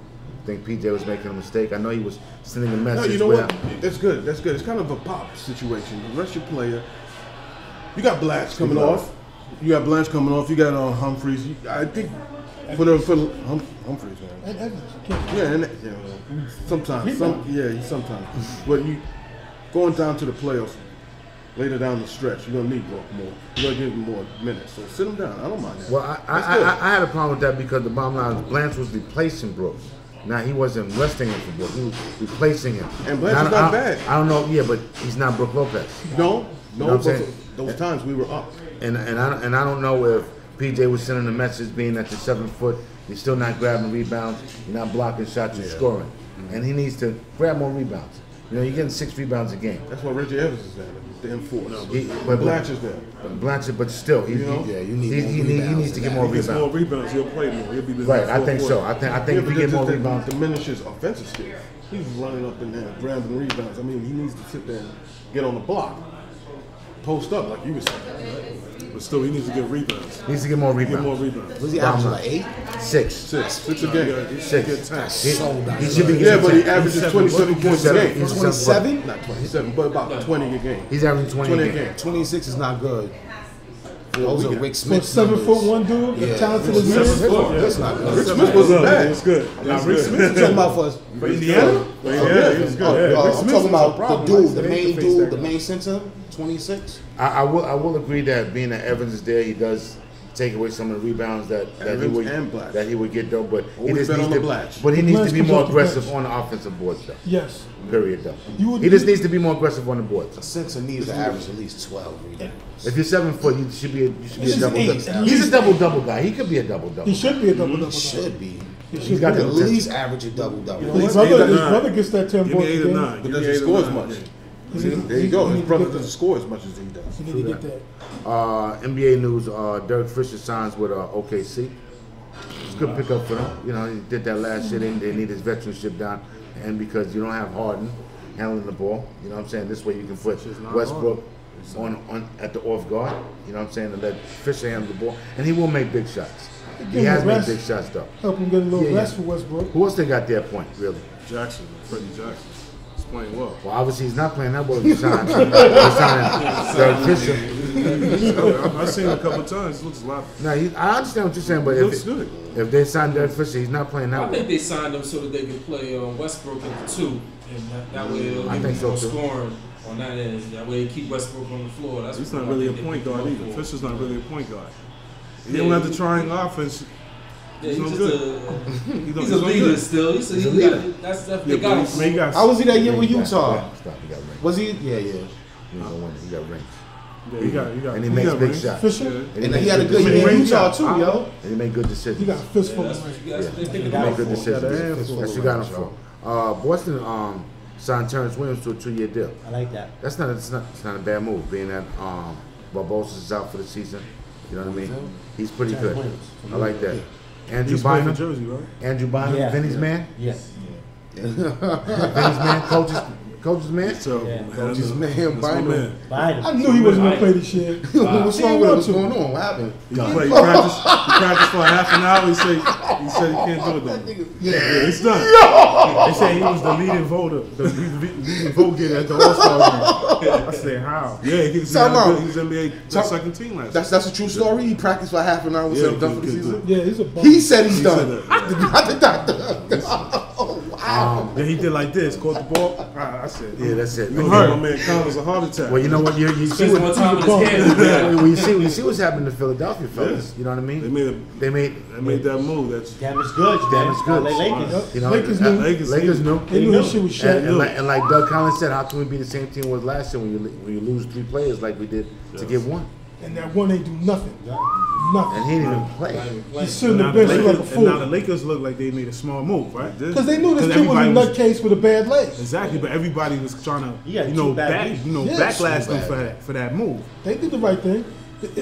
A: Think PJ was making a mistake? I know he was sending a
D: No,
A: message.
D: you know
A: where-
D: what? That's good. That's good. It's kind of a pop situation. The rest of your player, you got Blanche coming off. You got Blanche coming off. You got Humphreys. I think for Humphreys, man.
F: And Evans. You can't-
D: Yeah, and sometimes, sometimes. But you going down to the playoffs, later down the stretch, you're gonna need more. You're gonna give him more minutes. So sit him down. I don't mind that.
A: Well, I had a problem with that because the bottom line is Blanche was replacing Brooks. Now he wasn't resting him for Brooks. He was replacing him.
D: And Blanche
A: Now,
D: is not bad.
A: I don't know. Yeah, but he's not Brook Lopez.
D: No,
A: know what I'm
D: but
A: saying?
D: those times we were up.
A: And I don't know if PJ was sending a message being at the 7 foot. You're still not grabbing rebounds. You're not blocking shots. You're scoring. And he needs to grab more rebounds. You know, you're getting 6 rebounds a game.
D: That's why Reggie Evans is there, the enforce.
A: But
D: Blanche is there.
A: Blanchard, but still, he needs to get more
E: he gets more
A: rebounds.
E: rebounds, he'll play more. He'll be the
A: Right, I think so. I think if we get more
D: that
A: rebounds,
D: diminishes offensive skills. He's running up in there, grabbing rebounds. I mean, he needs to sit there and get on the block, post up like you were saying.
E: But still, he needs to get rebounds.
A: needs to get more
E: Get more
A: rebounds.
E: rebounds.
G: Was he averaging like 8?
A: 6.
D: Six a game.
E: He should
A: Six.
E: get 10.
A: He should be
D: Yeah,
A: getting
D: but he
A: 10.
D: averages 27 points a game.
G: 27?
D: Not 27, but about 20 a game.
A: He's averaging 20 a game.
G: 26 is not good. Those are Rick
F: For
G: Smith
F: 7'1" dude,
G: Yeah.
F: talented as he
E: Rick
F: is.
E: Smith.
G: That's not good.
D: Rick Smith wasn't bad.
E: It's good.
H: Now, Rick Smith
G: I'm talking about for
E: For Indiana? Yeah, he was good.
G: I'm talking about the dude, the
H: They
G: main
H: need to face
G: dude,
H: that
G: the
H: guy.
G: main center, 26.
A: I will agree that being that Evans is there, he does take away some of the rebounds that he would get though. But he
D: Always
A: just
D: bet
A: needs
D: on the
A: to,
D: Blatch.
A: but he needs to be more
F: Blatch comes off the
A: aggressive
F: bench.
A: on the offensive boards though.
F: Yes.
A: Period though. He just needs to be more aggressive on the boards.
G: A center needs to average at least 12 rebounds.
A: If you're 7 foot, you should be a double
F: eight.
A: double. He's a double guy. He could be a double double.
F: He should be a double double.
G: He should be.
A: He's got
G: At
A: the
G: least average a double double.
F: His
E: Eight or
F: brother
E: nine.
F: gets that 10
E: Give me
F: points
E: 8
F: a
E: or
F: game.
E: 9.
D: But
E: Give me
D: doesn't
E: 8
D: score
E: or
D: as
E: 9.
D: much.
F: He
D: There you go.
F: need
D: His
F: to
D: brother
F: get
D: doesn't
F: that.
D: score as much as he does.
F: You need to get that.
A: NBA news: Derek Fisher signs with OKC. It's a good pickup for them. You know, he did that last year. They need his veteranship down, and because you don't have Harden handling the ball, you know what I'm saying. This way you can put Westbrook on at the off guard. You know what I'm saying, and let Fisher handle the ball, and he will make big shots. He has made big shots though.
F: Help him get a little rest for Westbrook.
A: Who else they got there? Point really.
E: Jackson, Freddie Jackson. He's playing well.
A: Well, obviously he's not playing that well. He's signed Derek Fisher.
E: I've seen him a couple of times. He looks a lot.
A: No, I understand what you're saying, but
E: He looks good.
A: if they sign Derek Fisher, he's not playing that
C: I
A: well.
C: think they signed him so that they could play Westbrook at the 2, and that way they'll
A: I
C: give
A: think
C: him
A: so,
C: more
A: too.
C: scoring on that end. That way they keep Westbrook on the floor. That's
E: He's
C: what
E: not
C: I
E: really a
C: think they
E: point
C: picked him
E: guard
C: up
E: either.
C: for.
E: Fisher's not really a point guard. He
C: Yeah,
E: don't have to try in offense.
C: Yeah,
E: He's
C: he's
E: no
C: just
E: good.
C: he's a leader still. He's a
A: leader.
C: That's
E: Yeah,
C: definitely
E: but
C: got him.
E: he got.
G: How was he that year with Utah?
A: Stop, he got rings.
G: Was he? Yeah.
A: He ain't gonna win. He got rings.
E: Yeah, he got.
A: And he makes
E: got
A: big
E: rings.
A: shots.
F: Fisher,
E: Yeah.
G: And he had a good year in Utah too, yo.
A: And he made good
F: he
A: decisions.
F: got a fistful
C: That's
F: of
C: what
F: rings.
C: you guys they picking
A: He
C: him
A: made
C: up
A: good
C: for.
A: decisions.
E: Got a handful
A: Yes,
E: of
A: you got him
G: rings,
A: for. Boston signed Terrence Williams to a 2-year deal.
B: I like that.
A: That's not. It's not a bad move, being that Barbosa is out for the season. You know what I mean? He's pretty good. I like that. Andrew
E: He's playing for
A: Bynum.
E: Jersey, right?
A: Andrew Bynum,
B: Yeah.
A: Vinny's man.
B: Yes.
A: Vinny's man. Coach's man.
E: So,
B: Yeah.
G: Coach's man,
E: that's my
G: Bynum.
E: man.
B: Biden.
F: I knew he wasn't going to play this year.
G: What's wrong with him? What's going on? What happened?
E: He practiced for half an hour. He said he can't do it though. Yeah, it's done. They say he was the leading voter, the leading vote getter at the All-Star game. I said, how? Yeah, he was
G: Time out.
E: NBA second team last year.
G: That's a true story. He practiced for half an hour. Was
E: Yeah,
G: done for the
E: good,
G: season.
F: Yeah, he's a bum.
G: He said he's
E: He
G: done.
E: said that,
G: I did not. Oh wow.
E: Then he did like this, caught the ball. I said,
A: Yeah, that's it.
E: You heard my man Connor's a heart attack.
A: Well, you know what? You see
C: Spends more
A: what
C: time in his hands.
A: well, you see what's happening to Philadelphia fellas. You know what I mean?
E: They made
A: They made
E: that move. That's
B: Damn, it's good.
A: Damn, it's good.
B: LA Lakers.
A: you know
F: Lakers knew.
A: Lakers knew.
F: They knew his shit was shit.
A: And like Doug Collins said, how can we be the same team as last year when you lose 3 players like we did to get one?
F: And that one ain't do nothing. Nothing.
A: And he didn't even play.
F: He's sitting on
E: now
F: the
E: the
F: bench like a
E: Lakers, and now the
F: fool.
E: Lakers look like they made a small move, right?
F: Because they knew this kid was a
E: everybody
F: nutcase with a bad leg.
E: Exactly, but everybody was trying to,
B: He had two bad knees.
F: Yeah,
E: backlash
G: two
E: them
G: bad.
E: for that move.
F: They did the right thing.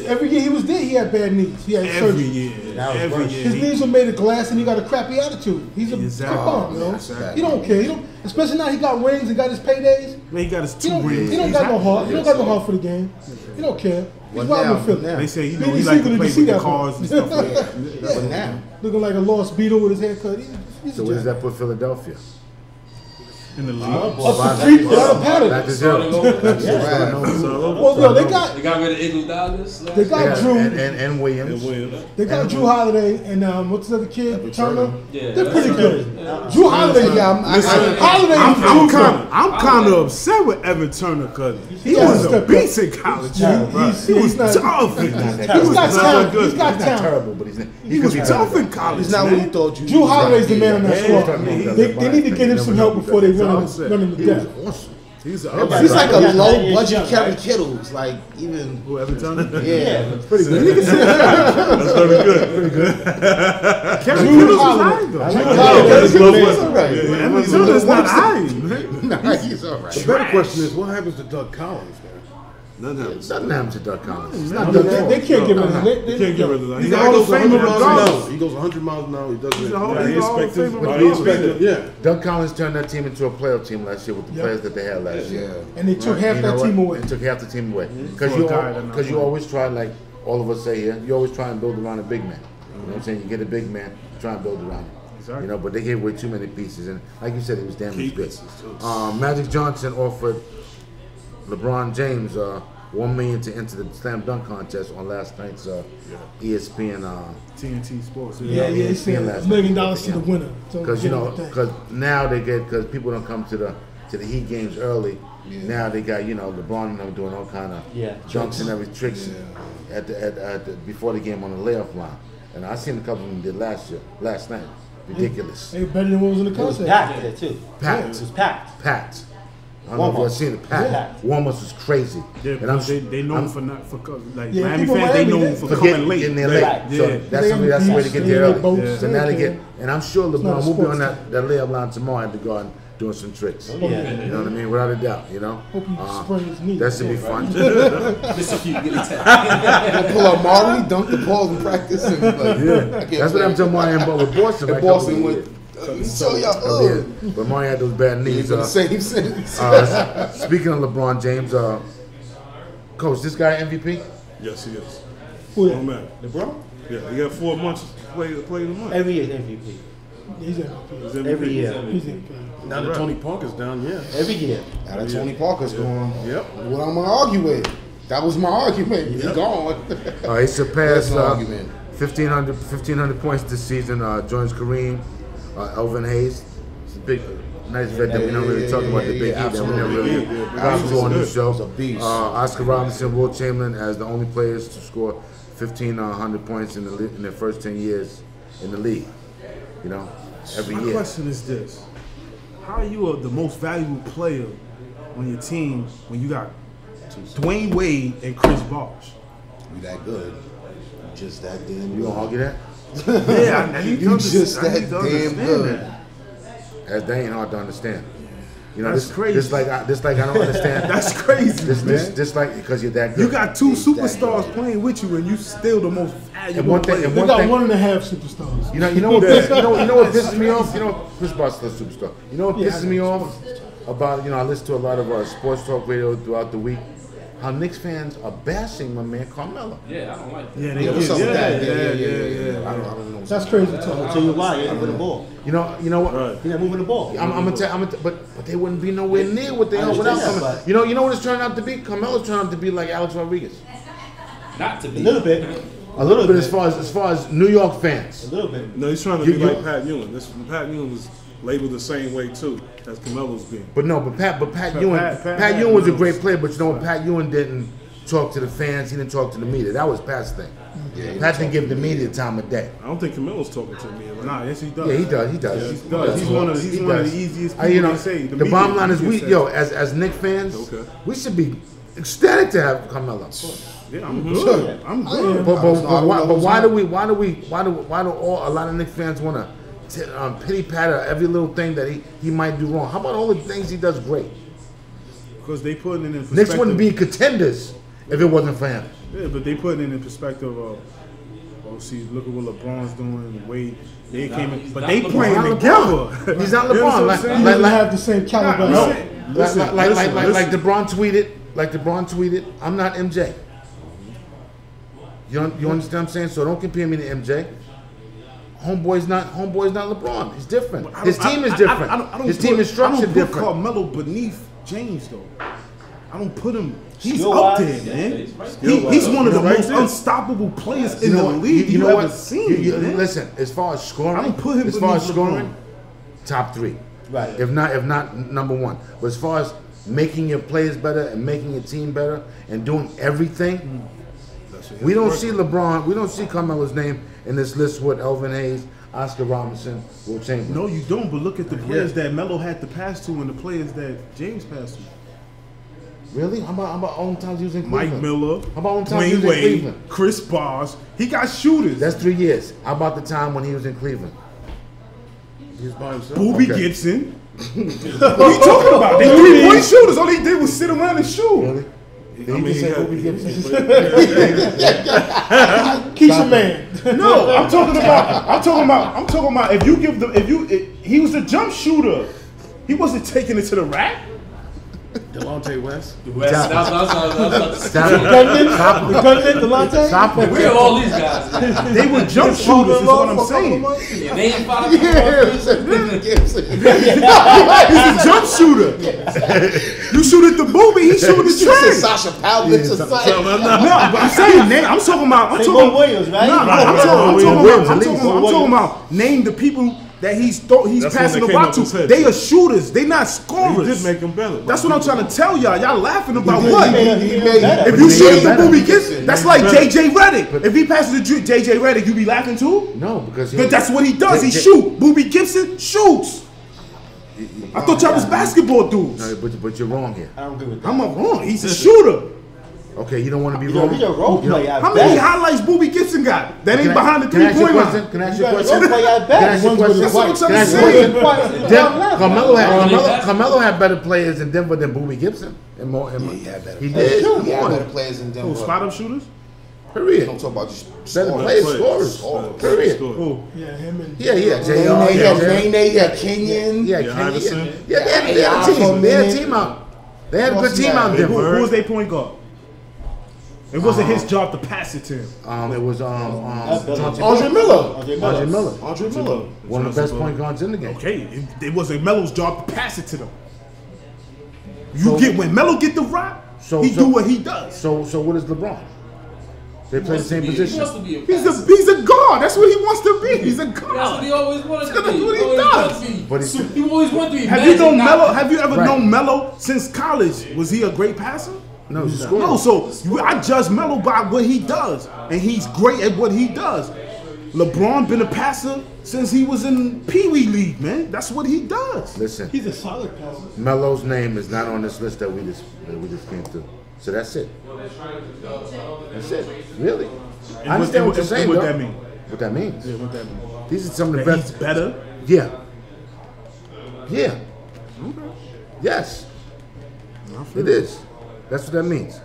F: Every year he was there, he had bad knees. He had
E: Every
F: surgery.
E: year,
B: That was
E: every
B: worse.
E: year.
F: His knees were made of glass and he got a crappy attitude. He's a
E: Exactly.
F: bum, you know?
G: Exactly.
F: He don't care. He don't, especially now he got rings and got his paydays.
E: Man, he got his
F: He
E: 2
F: don't,
E: rings.
F: he don't got no heart. He don't got no heart for the game. He don't care. He's
G: Well,
F: wild
G: now-
F: with Philly.
G: now-
E: They say he
F: BBC
E: like to
F: couldn't
E: play
F: see
E: with the
F: that
E: cars
F: one.
E: and stuff like that.
G: But now,
F: Looking like a lost Beatle with his haircut. He's
A: So
F: a
A: where does
F: jack.
A: that put Philadelphia?
E: In the league.
F: Up the street without a
A: Back
F: pattern.
A: to zero. Back to zero.
F: Well, no, they got
C: They got rid of Iguodala's.
F: they got Drew.
A: And Williams.
F: They got Drew Holiday and what's the other kid? Turner.
C: Yeah,
F: They're
C: that's
F: pretty
C: okay.
F: good. Drew Holiday. Holiday.
E: I'm kind of upset with Evan Turner because he
F: Yeah,
E: was a
F: step
E: beast in college.
F: He's
E: He was
F: not.
E: tough.
F: He's got
E: not
F: talent.
E: good.
F: He's got
A: He's not
F: talent.
A: terrible, but he's
E: He was tough in college.
G: it's not what
E: man.
G: he thought you.
F: Drew
G: was
F: Holiday's the
G: gonna
F: man on
G: be.
F: that squad. They need to get him some help before they run him to death.
A: Awesome.
E: He's a
G: He's like a
B: Yeah,
G: low
B: yeah,
G: budget
B: yeah,
G: Kerry
B: right.
G: Kittles, like even
E: Who, Evan Turner?
G: yeah.
A: Pretty good.
E: That's very good. Pretty good. Kevin
F: Drew
E: Kittles was
F: Holiday.
E: high, though.
F: Drew
G: That's
F: Holiday.
G: good, man. He's all right.
E: Evan Turner's not high, man.
G: Nah, he's all
D: The
G: right.
D: better question is, what happens to Doug Collins, man?
E: Nothing happens.
A: Nothing happened to Doug Collins. It's
F: They
A: not Doug's fault.
F: can't get rid of him.
E: You can't get rid of that.
D: He's
E: He's
D: a
E: a
D: Hall
E: Hall
D: of
E: of
D: Famer
E: Famer
D: regardless.
E: regardless.
D: He goes 100 miles an hour. He doesn't.
E: He's a Hall
D: Yeah,
E: of Famer
A: But
E: regardless.
D: yeah.
A: Doug Collins turned that team into a playoff team last year with the players that they had last year.
F: And they took half
A: You know
F: that
A: what?
F: team away.
A: They took half the team away.
E: For a guy that
A: Because you always try, like all of us say here, you always try and build around a big man. You know what I'm saying? You get a big man, you try and build around him.
E: Exactly.
A: You know, but they gave away too many pieces. And like you said, it was damaged
E: Key
A: goods.
E: pieces, too.
A: Magic Johnson offered LeBron James $1 million to enter the slam dunk contest on last night's ESPN.
E: TNT Sports.
F: Yeah, he said $1 million to the winner. So
A: Because
F: get him a thing.
A: because now because people don't come to the Heat games early. Now they got LeBron and them doing all kind of dunks and every tricks at the before the game on the layup line. And I seen a couple of them did last night. Ridiculous.
F: They better than what was in the concert.
B: It was packed there too.
A: Packed.
B: It was packed.
A: Packed. I don't know if you've seen it. Packed. Warm-ups was crazy.
H: Yeah,
A: and I'm,
H: they known for not for Miami
F: people
H: fans. They known for coming late.
A: Getting there late.
B: Right.
A: So that's the way to get there early. So now they get, and I'm sure
F: not
A: LeBron
F: a
A: will be on
F: sports
A: that layup line tomorrow at the Garden doing some tricks.
B: Yeah.
A: You know what I mean? Without a doubt.
F: Hope he sprained his knee.
A: That should be fun.
C: Let's see if you can get it tapped.
G: Pull up Maury, dunk the ball in practice. And
A: That's what I'm talking about with Boston.
G: And Boston went. Show y'all.
A: But Mario had those bad knees.
G: The same sentence.
A: Speaking of LeBron James, Coach, this guy MVP?
E: Yes, he is.
F: Who
E: Oh
F: that?
E: man.
B: LeBron?
E: Yeah, he got 4 months to play the month.
B: Every year is MVP.
F: He's MVP.
E: He's MVP.
B: Every year.
F: He's MVP.
D: Now that Tony Parker's down,
B: Every year.
G: Now that Tony Parker's gone.
D: Yep.
G: What I'm gonna argue with? That was my argument. He's gone.
A: He surpassed
G: That's no argument.
A: 1,500 points this season. Joins Kareem, Elvin Hayes. It's a big, nice vet that we don't really talk about the big heat that we never really got to on this show.
G: He's a beast.
A: Oscar Robinson, Will Chamberlain as the only players to score 1,500 points in their first 10 years in the league. Every
H: My
A: year.
H: question is this: how are you the most valuable player on your team when you got Dwayne Wade and Chris Bosh?
G: You that good. You just that damn good.
A: You gonna argue that?
H: Yeah, I need to
G: You just that
H: understand
G: damn good.
A: That ain't hard to understand.
H: That's crazy.
A: This like I don't understand.
H: That's crazy, man.
A: This like because you're that good.
H: You got two superstars playing with you, and you still the most valuable player.
F: They got 1.5 superstars.
A: You know what pisses me off? Chris Bosh is a superstar. You know what pisses me off about I listen to a lot of sports talk radio throughout the week. How Knicks fans are bashing my man Carmelo.
C: Yeah, I don't like that.
H: Yeah,
G: What's up with that?
H: Yeah.
G: I don't know.
F: That's crazy talk.
B: I'll tell you why. He ain't moving the ball.
A: You know what?
E: Right.
B: He's not moving the ball.
A: But they wouldn't be nowhere near what they are
B: I
A: without
B: understand
A: Carmelo.
B: that,
A: You know what it's turning out to be? Carmelo's turning out to be like Alex Rodriguez.
C: Not to be.
B: A little bit.
A: A little bit as far as New York fans.
B: A little bit.
E: No, he's trying to be like Pat Ewing. Pat Ewing was labeled the same way too as Carmelo's being.
A: But Pat Ewing was a great player. But you know what? Pat Ewing didn't talk to the fans. He didn't talk to the media. That was Pat's thing.
G: Yeah,
A: Pat didn't give the media time of day.
E: I don't think Carmelo's talking to me. Right?
H: Nah, yes he does.
A: Yeah, he does. He does.
H: He does. He's one of the easiest people to say.
A: The bottom line is as Knicks fans, we should be ecstatic to have Carmelo.
H: Yeah, I'm good. I'm good.
A: But why do a lot of Knicks fans want to pity patter every little thing that he might do wrong? How about all the things he does great?
H: Because they put it in perspective.
A: Knicks wouldn't be contenders if it wasn't for him.
H: Yeah, but they put it in perspective of, see, look at what LeBron's doing, Wade. They came in, but they playing together.
A: He's not
H: You know what I'm
A: LeBron.
H: saying?
F: He doesn't have the same caliber.
A: Like LeBron tweeted. Like LeBron tweeted, I'm not MJ. You understand what I'm saying? So don't compare me to MJ. Homeboy's not LeBron. He's different. His team is different. His team is structured different.
H: I don't put Carmelo beneath James though. I don't put him. He's
B: Skill-wise,
H: up there, man.
E: Skill-wise.
H: He's one of the
E: Right
H: most
E: there.
H: unstoppable players in the league you ever seen. Man.
A: Listen, as far as scoring,
H: I don't put him
A: as far as
H: beneath
A: scoring,
H: LeBron.
A: top 3.
B: Right.
A: If not number 1. But as far as making your players better and making your team better and doing everything, we don't see LeBron. We don't see Carmelo's name in this list with Elvin Hayes, Oscar Robinson, Will Chamberlain.
H: No, you don't. But look at the players that Melo had to pass to and the players that James passed to.
A: Really? How about all the times he was in Cleveland?
H: Mike Miller,
A: How about all the times he
H: Dwayne
A: was in
H: Wade,
A: Cleveland?
H: Chris Bosh. He got shooters.
A: That's 3 years. How about the time when he was in Cleveland?
D: He was by himself.
H: Booby
A: Okay.
H: Gibson. What are you talking about? They 3-point shooters. All they did was sit around and shoot.
A: Really? Did he just say Bobby Gibson?
F: Keisha Man.
H: No, I'm talking about. If he was a jump shooter. He wasn't taking it to the rack.
D: Delonte West.
C: That's what I was about to say.
A: Stop it.
F: The Gunman, Delonte.
A: Stop it.
C: Where are all these guys?
H: They were jump shooters, is what I'm saying.
C: Your name 5
H: He's a jump shooter. You shoot at the booby, he shoot at the train.
G: Sasha Pavlich or something.
H: No, but I'm saying, name. I'm talking about.
B: Williams, right?
H: I'm talking about. Name the people that he's
E: That's
H: passing
E: when
H: the
E: they
H: rock
E: came up
H: to.
E: with
H: They
E: Ted.
H: are shooters. They not
E: He
H: scorers.
E: did make him better.
H: That's what I'm trying to tell y'all. Y'all laughing about
B: He
H: what?
B: made him better.
H: If you
A: He
H: shoot
A: made
H: it to
A: better.
H: Booby Gibson, that's like
E: better.
H: JJ Redick. If he passes to JJ Redick, you be laughing too?
A: No, because
H: But that's what he does. He shoot. Booby Gibson shoots. I thought y'all was basketball dudes.
A: No, but you're wrong here.
B: I don't agree with that.
H: I'm not wrong. He's a shooter.
A: Okay, you don't want to be
B: He's a
A: wrong.
B: role player.
H: How many highlights Booby Gibson got? That ain't behind the
A: Can I ask you a
H: 3-point
A: question?
H: line.
A: Can I ask
B: You
A: you a
B: got a
A: question?
B: role player at
A: Can I
B: best.
A: ask you a
B: Ones with
A: question?
H: That's what I'm
A: Can I ask you a
H: saying.
A: question?
C: Bron,
A: Carmelo had better players in Denver than Booby Gibson. And more,
G: He had better
A: he
G: players.
A: did.
G: He had
A: Come
G: better
A: on.
G: players in
H: Oh,
G: Denver.
H: spot up shooters?
A: Period.
G: Don't talk about just
A: Better
G: scoring.
A: players,
E: Players.
A: scorers. Period.
H: Oh,
F: Yeah, him and
A: Yeah,
G: Nene,
A: JR.
G: he had
A: Yeah,
G: Nene, he had Kenyon.
A: yeah,
E: Yeah,
A: Kenny,
E: Iverson.
A: yeah, they had a
G: Yeah,
A: team. They had a
G: Iverson.
A: team out. They had a
G: Who
A: good
G: else he
A: team
G: had?
A: out in
H: who
A: Denver.
H: was their point guard? It wasn't his job to pass it to him.
A: It was Chauncey
G: Andre Miller.
A: Andre Miller.
G: Andre Miller.
A: One of the best point guards in the game.
H: Okay, it wasn't Melo's job to pass it to them. When Melo get the rock, he do what he does.
A: So what is LeBron? They play the same
C: He
A: position.
C: wants to be a
H: He's
C: passer.
H: he's a guard. That's what he wants to be. He's a
C: That's what
H: guard.
C: he always wanted to
H: That's
C: be.
H: what he
C: always
H: does.
C: wanted to be.
A: But he's-
C: So he always wanted to be.
H: Have you
C: Magic,
H: known
C: not-
H: Melo? Have you ever
A: Right.
H: known Melo since college? Was he a great passer?
A: No, he's a scorer.
H: No, I judge Melo by what he does, and he's great at what he does. LeBron been a passer since he was in Pee Wee League, man. That's what he does.
A: Listen,
F: he's a solid passer.
A: Melo's name is not on this list that we just came through. So that's it. That's it. Really. I understand what you're saying.
H: What
A: though.
H: that mean?
A: What that means.
H: Yeah, what that mean?
A: These are some of the
H: That
A: best.
H: he's better.
A: Yeah. Yeah. Yes. It is. That's what that means.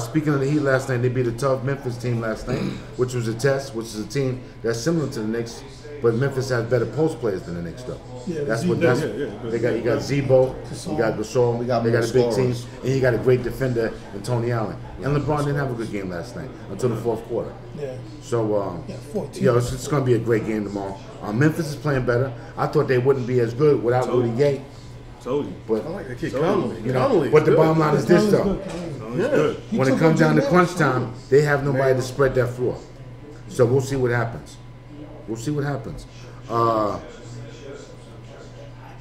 A: Speaking of the Heat last night, they beat a tough Memphis team last night, which was a test, which is a team that's similar to the Knicks, but Memphis has better post players than the Knicks, though.
F: Yeah,
A: That's
F: Zebo.
A: what that's.
E: Yeah.
A: You got Zebo, you got Gasol,
G: We got
A: they got a big
G: more
A: team,
G: scorers.
A: and you got a great defender in Tony Allen. And LeBron didn't have a good game last night until the fourth quarter.
F: Yeah.
A: So,
F: 14.
A: it's going to be a great game tomorrow. Memphis is playing better. I thought they wouldn't be as good without Rudy Gay,
E: Told you.
A: but
D: I like the kid Conley.
A: you know. But the bottom line is this, though.
E: No, he's good.
A: When it comes down to crunch time, they have nobody to spread that floor. So we'll see what happens. We'll see what happens.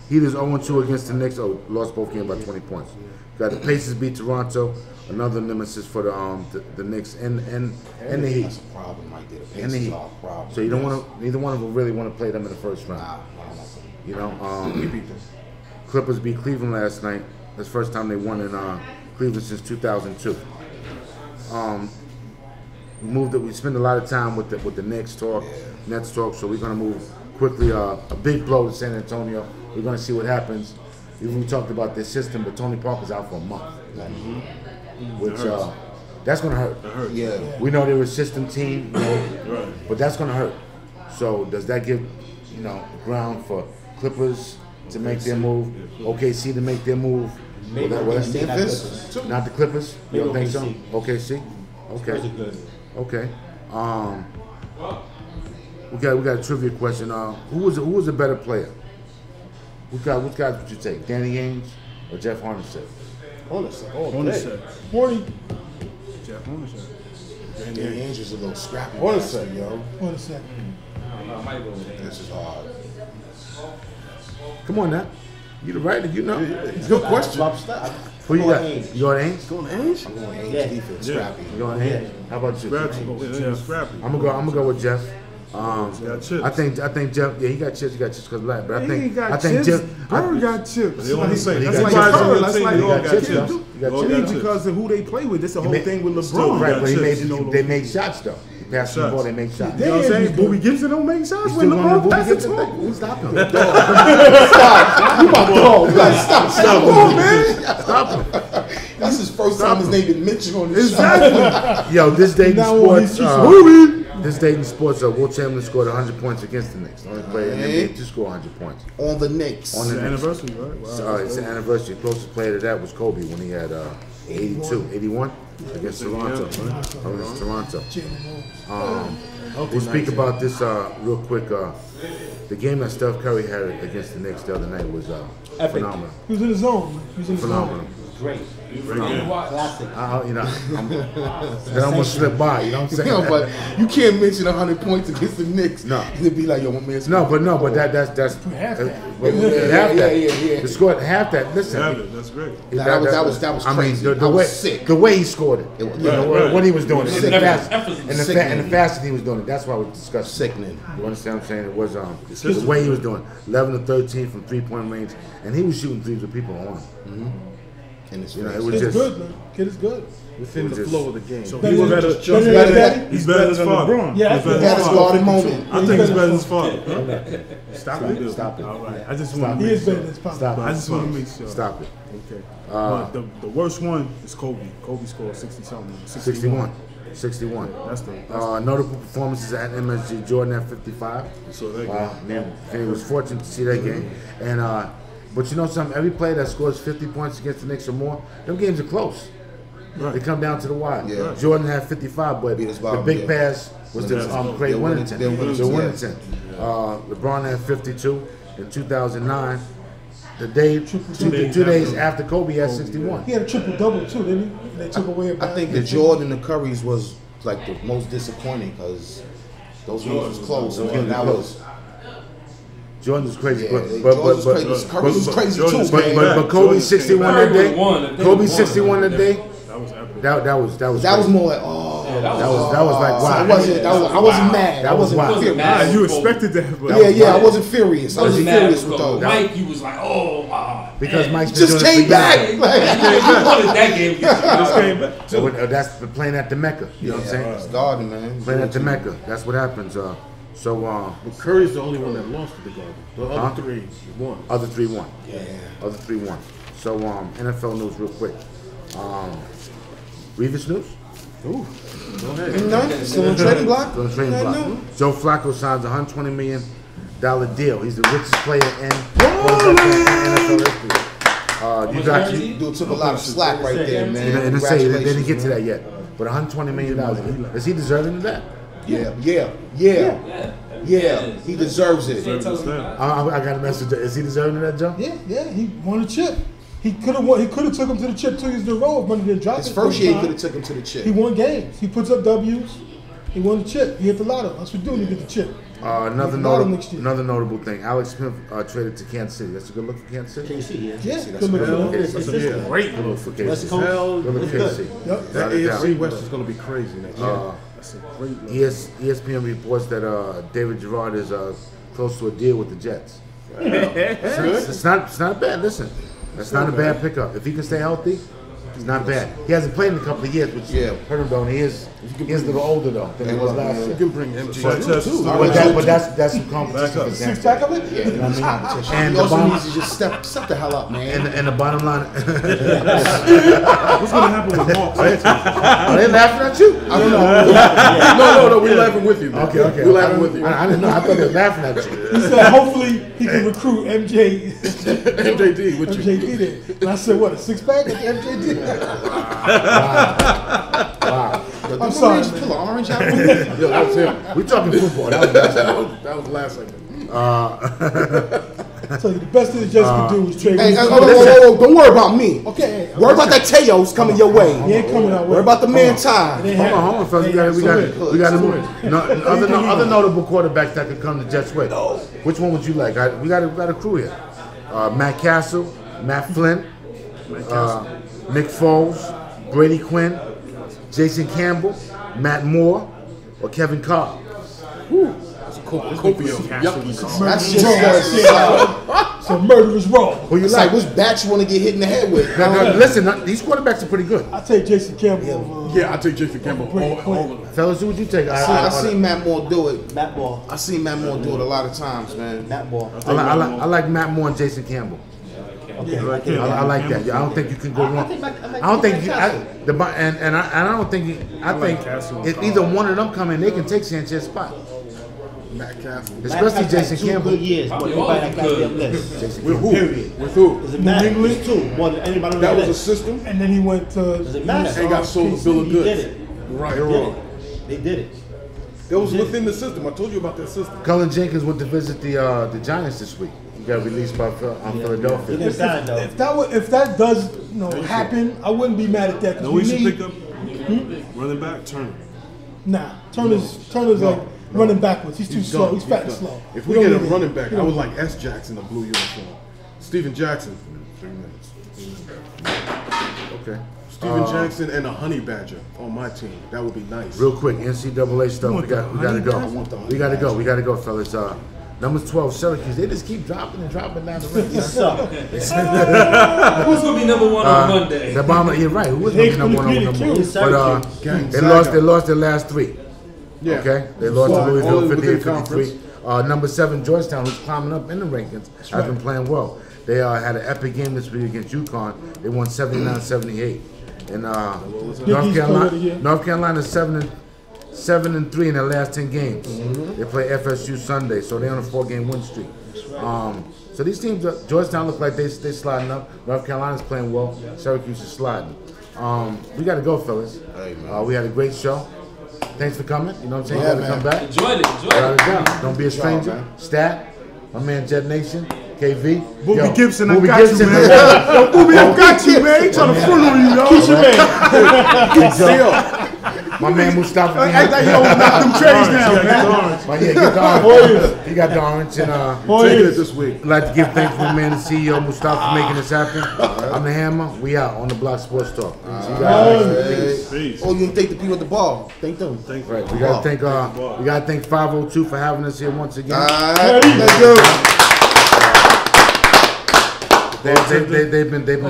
A: Heat is 0-2 against the Knicks. Oh, lost both games by 20 points. Got the Pacers beat Toronto. Another nemesis for the Knicks and the Heat.
G: That's a problem right there. The
A: And the
G: Pacers
A: Heat.
G: are a problem.
A: So you don't want to. Neither one of them really want to play them in the first round.
G: Nah.
A: You know, Clippers beat Cleveland last night. That's the first time they won in Cleveland since 2002. We spend a lot of time with the Knicks talk, Nets talk. So we're gonna move quickly. A big blow to San Antonio. We're gonna see what happens. We talked about their system, but Tony Parker's out for a month, which that's gonna hurt.
G: Yeah.
A: We know they're a system team, you know, but that's gonna hurt. So does that give ground for Clippers to make their move, OKC to make their move?
B: Maybe
G: Memphis?
A: Not the Clippers. You don't think so?
B: OKC.
A: OKC.
B: Spurs are good.
A: Okay. We got a trivia question. Who was a better player? Which guy would you take? Danny Ainge or Jeff Hornacek?
H: Hornacek.
F: Horny.
H: Jeff Hornacek.
G: Danny Ainge is a little scrappy.
D: Hornacek,
G: yo.
F: Hold a second.
C: I might go with
G: This is hard.
A: Come on now. You the writer, you know.
G: Good question.
B: Rob Scott.
A: Who you got?
B: Ainge.
A: You got Ainge?
D: Going Ainge?
G: I'm going Ainge
B: Yeah.
G: defense,
E: Yeah.
G: scrappy.
A: You got Ainge? How about you?
E: Scrappy.
A: I'm gonna go with Jeff.
E: got chips.
A: I think Jeff. Yeah, he got chips. He got chips because black. But
H: He ain't got
A: I think
H: chips.
A: Jeff.
H: Bird got chips.
E: They all the same.
H: That's
A: He
H: like
A: got chips.
H: Bird. That's
E: He
H: like
E: all got chips.
A: though.
E: He
A: He got
E: all
A: chips.
E: got
H: Only because of who they play with. That's the whole
A: made-
H: thing with
E: Still
H: LeBron.
A: Right,
E: got
A: but
E: chips.
A: they make shots though. He passed the ball. They make shots.
H: You know what I'm saying? Booby Gibson don't make shots
A: He's
H: when
A: still going to
H: LeBron passes
A: Gibson
H: to
A: thing.
H: him.
A: Who stopped him?
G: You my dog. Stop.
H: Come on, man.
A: Stop him.
G: That's his first time his name been mentioned on this show.
H: Exactly.
A: Yo, this Dayton
F: Now on
A: Sports.
F: he's
A: This Dayton Sports. Will Chamberlain scored 100 points against the Knicks. The only player in the
G: Okay.
A: NBA to score 100 points.
G: On the Knicks.
A: On
H: It's
A: the
H: the
A: Knicks.
H: anniversary, right? Wow.
A: It's the anniversary. The closest player to that was Kobe when he had 81 against Toronto. Against Toronto. We'll speak about this real quick. The game that Steph Curry had against the Knicks the other night was
B: Epic.
A: phenomenal.
F: He was in the zone. He was in the
A: Phenomenal.
F: zone.
B: great.
C: Classic.
A: That almost slipped by. You know what I'm saying?
G: No, but you can't mention 100 points against the Knicks.
A: No.
G: And it'd be like, yo, my man's.
A: But that's
F: half that.
A: Half that. The score half that. Listen,
E: that's great.
G: That was crazy.
A: I was sick. The way he scored it. What he was doing,
G: Sick.
A: and the fashion he was doing it. That's why we discussed
G: Sickening.
A: You understand what I'm saying? It was the way he was doing. 11 to 13 from 3-point range, and he was shooting threes with people on him.
G: And it's
A: It was
F: Kid's
A: just
F: good, man. Kid is good.
D: Within the flow of the game.
E: So
F: Better
E: he was
F: than-
E: better.
F: better than his daddy?
E: He's better than his father.
D: LeBron.
F: Yeah,
E: He's better
G: He had his
E: than his father.
G: guarded moment.
E: I think he's better than his father.
D: Stop it.
A: stop it.
E: All right. I just want
F: He
E: to
F: is
E: make
F: better
E: sure.
F: than his papa.
A: Stop
E: I
A: it.
E: just want to make sure.
A: Stop it.
E: Okay. But the worst one is Kobe. Kobe scored 60-something.
A: 61.
E: That's the.
A: Notable performances at MSG. Jordan at 55.
E: So that
A: Man, he was fortunate to see that game. And but you know something? Every player that scores 50 points against the Knicks or more, them games are close.
E: Right.
A: They come down to the wire.
G: Yeah.
A: Jordan had 55, but
G: Beat his
A: the
G: bottom,
A: big
G: yeah.
A: pass was to Craig
G: Bill
A: Winnington.
G: Winnington,
A: LeBron had 52 in 2009. The day, two days after Kobe had 61.
F: He had a triple-double, too, didn't he? They took away a
G: I think the Jordan and the Currys was like the most disappointing because those games was close. And that was.
A: Jordan was crazy,
G: Yeah,
A: but
G: Jordan was crazy. Curry was crazy too, man.
A: but Kobe 61 that day.
C: Jordan
A: Kobe
C: won.
A: 61 that day.
E: That was epic.
A: That was
G: That was
A: crazy.
G: more like, oh.
A: That was like wow.
G: I wasn't mad.
A: That was wild.
G: furious.
C: mad.
E: You expected that, but
G: I wasn't furious. I wasn't furious with those.
C: Mike, he was like, oh, wow.
A: Because Mike's been
G: Just
A: doing
G: came
A: it for
G: back.
A: years.
C: He wanted that game.
E: just came back.
A: So that's playing at the Mecca. You know what I'm saying?
G: It's Garden, man.
A: Playing at the Mecca. That's what happens.
D: But Curry's the only one that lost to the Garden. The other three won.
A: Other 3-1.
G: Yeah.
A: Other 3-1. So NFL news real quick. Revis news.
D: Ooh. Go ahead.
G: None. Still on trading block.
A: Still on the trading block. Joe Flacco signs a $120 million deal. He's the richest player in NFL history. You got you.
G: Dude took a lot of slack right there, man.
A: And say they didn't get to that yet. But $120 million. Is he deserving of that?
G: Yeah. He deserves it.
A: I got a message. Is he deserving of that, Joe?
F: Yeah, he won a chip. He could have won. He could have took him to the chip 2 years in a row if money didn't drop.
G: His first year, he could have took him to the chip.
F: He won games. He puts up W's. He won the chip. He hit the lotto. That's what you do when you get the chip.
A: Another notable thing. Alex Smith traded to Kansas City. That's a good look for Kansas City.
B: KC,
F: Yeah, good look.
A: Great look for
B: West
A: KC.
B: Coast.
A: Good look for KC.
F: Yep.
D: That AFC West is going to be crazy next year.
E: That's a great look.
A: ESPN reports that David Gerard is close to a deal with the Jets. It's not bad. Listen, that's not a bad pickup. If he can stay healthy, it's not bad. He hasn't played in a couple of years, which hurt him though. And he is a little older though than he was last year.
D: You can bring MJ too.
A: But that's some competition for
F: Six
A: Kansas.
F: pack of it.
A: You know what I mean? And
G: He
A: the
G: also
A: bottom,
G: needs to just step the hell up, man.
A: and the bottom line.
E: What's going to happen with Mark Sanchez?
A: Are they laughing at you?
G: I don't know.
D: No, we're laughing with you, man.
A: Okay.
D: We're laughing with you.
A: I didn't know. I thought they were laughing at you.
F: He said hopefully he can recruit MJ.
D: MJD with you.
F: MJD there. And I said what, a 6-pack of MJD?
A: Wow.
F: I'm sorry.
G: Pull an orange out.
D: Yo, that was him.
A: We talking football. That was basketball.
D: That was the last segment.
F: So the best thing the Jets could do is trade.
G: Hey, don't worry about me.
F: Okay.
G: Worry about that Teos coming your way.
F: He ain't coming out.
G: Worry about the man time.
A: Hold on, fellas. We got to move. Other notable quarterbacks that could come to Jets way. Which one would you like? We got a crew here. Matt Castle, Matt Flynn, Nick Foles, Brady Quinn, Jason Campbell, Matt Moore, or Kevin Cobb.
G: That's just
F: So murderous row.
A: Who you
G: it's
A: like?
G: like which bat you want to get hit in the head with.
A: Now, listen, these quarterbacks are pretty good.
F: I take Jason Campbell.
D: Yeah, I take Jason Campbell. All of them.
A: Fellas, who would you take?
G: I seen Matt Moore do it.
B: Matt Ball.
G: I seen Matt Moore do it a lot of times, man.
B: Matt Ball.
A: I like Matt Moore and Jason Campbell. I like that. I don't think you can go wrong. I don't think you. I don't think. I think if either one of them come in, they can take Sanchez's spot.
D: Matt Castle.
A: Especially Jason Campbell.
B: Good years. But nobody that got them list.
A: Jason Campbell.
B: Period.
D: With who?
B: Does it matter? English too. More than anybody on
D: That
B: the
D: was a
B: list.
D: system.
F: And then he went to.
B: Does it matter?
D: And got sold a bill of
B: He did
D: goods.
B: it.
D: Right.
B: They did it. They did it.
D: That was within the system. I told you about that system.
A: Cullen Jenkins went to visit the Giants this week. got released by Philadelphia.
B: He signed, though.
F: If that does happen, I wouldn't be mad at that.
E: No, we should pick up running back Turner.
F: Nah, Turner's like running backwards. He's too slow. He's fat and slow.
D: If we get a running back, I would like S. Jackson, a blue uniform. Steven Jackson, 3 minutes.
A: Okay.
D: Steven Jackson and a honey badger on my team. That would be nice.
A: Real quick, NCAA stuff. We gotta go. We gotta go, fellas. Number 12, Syracuse. They just keep dropping and dropping down the ranks.
C: Who's gonna be number 1 on Monday?
A: The bomber, you're right. Who was gonna be number 1 on Monday? But they lost their last 3.
D: Yeah.
A: Okay, they lost to Louisville 58-53. Number 7, Georgetown, who's climbing up in the rankings, has been playing well. They had an epic game this week against UConn. They won 79-78. And North Carolina 7-3 in their last 10 games. They play FSU Sunday, so they're on a 4-game win streak. So these teams, Georgetown look like they sliding up. North Carolina's playing well. Syracuse is sliding. We got to go, fellas. We had a great show. Thanks for coming. You know what I'm saying? You got to come back.
C: Enjoyed it.
A: Don't be a stranger. Stat, my man Jet Nation, KV.
H: Booby Gibson, I got
A: Gibson,
H: you, man. Yo, Booby, I got you, man. He trying to fool on you, yo.
A: Keep your man. My man Mustafa.
H: Yo, knock them trays down, man.
A: Get the orange. He got the orange. And
D: Take it this week.
A: I'd like to give thanks to my man, the CEO Mustafa, for making this happen. I'm the Hammer. We out on the Block Sports Talk. See you guys.
E: Peace.
G: Oh, you can thank the people at the bar. Thank them.
A: Right. We gotta thank 502 for having us here once again.
G: Let's go.
A: They've been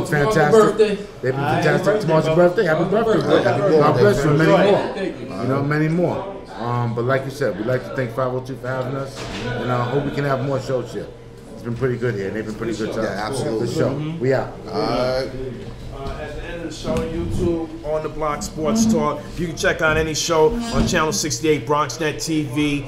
A: fantastic. They've been fantastic. Tomorrow's your birthday. Happy birthday, bro. God bless you. Many more. You know, many more. But like you said, we'd like to thank 502 for having us, and I hope we can have more shows here. It's been pretty good here. They've been pretty good to us.
G: Yeah, absolutely.
A: Good show. We out.
I: At the end of the show on YouTube, on the Block Sports Talk. You can check out any show on Channel 68, BronxNet TV.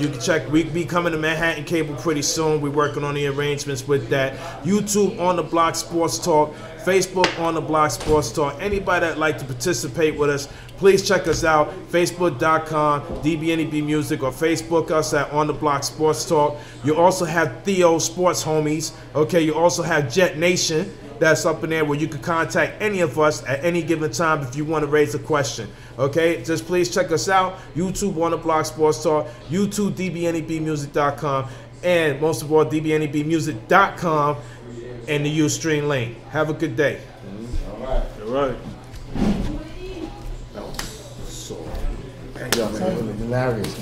I: You can check, we be coming to Manhattan Cable pretty soon. We're working on the arrangements with that. YouTube on the Block Sports Talk. Facebook on the Block Sports Talk. Anybody that'd like to participate with us, please check us out. Facebook.com, DBNEB Music, or Facebook us at On the Block Sports Talk. You also have Theo Sports Homies. Okay, you also have Jet Nation. That's up in there where you can contact any of us at any given time if you want to raise a question. Okay, just please check us out. YouTube on the Block Sports Talk, YouTube DBNEBmusic.com, and most of all DBNEBmusic.com and the Ustream link. Have a good day.
E: All right.
A: Hilarious.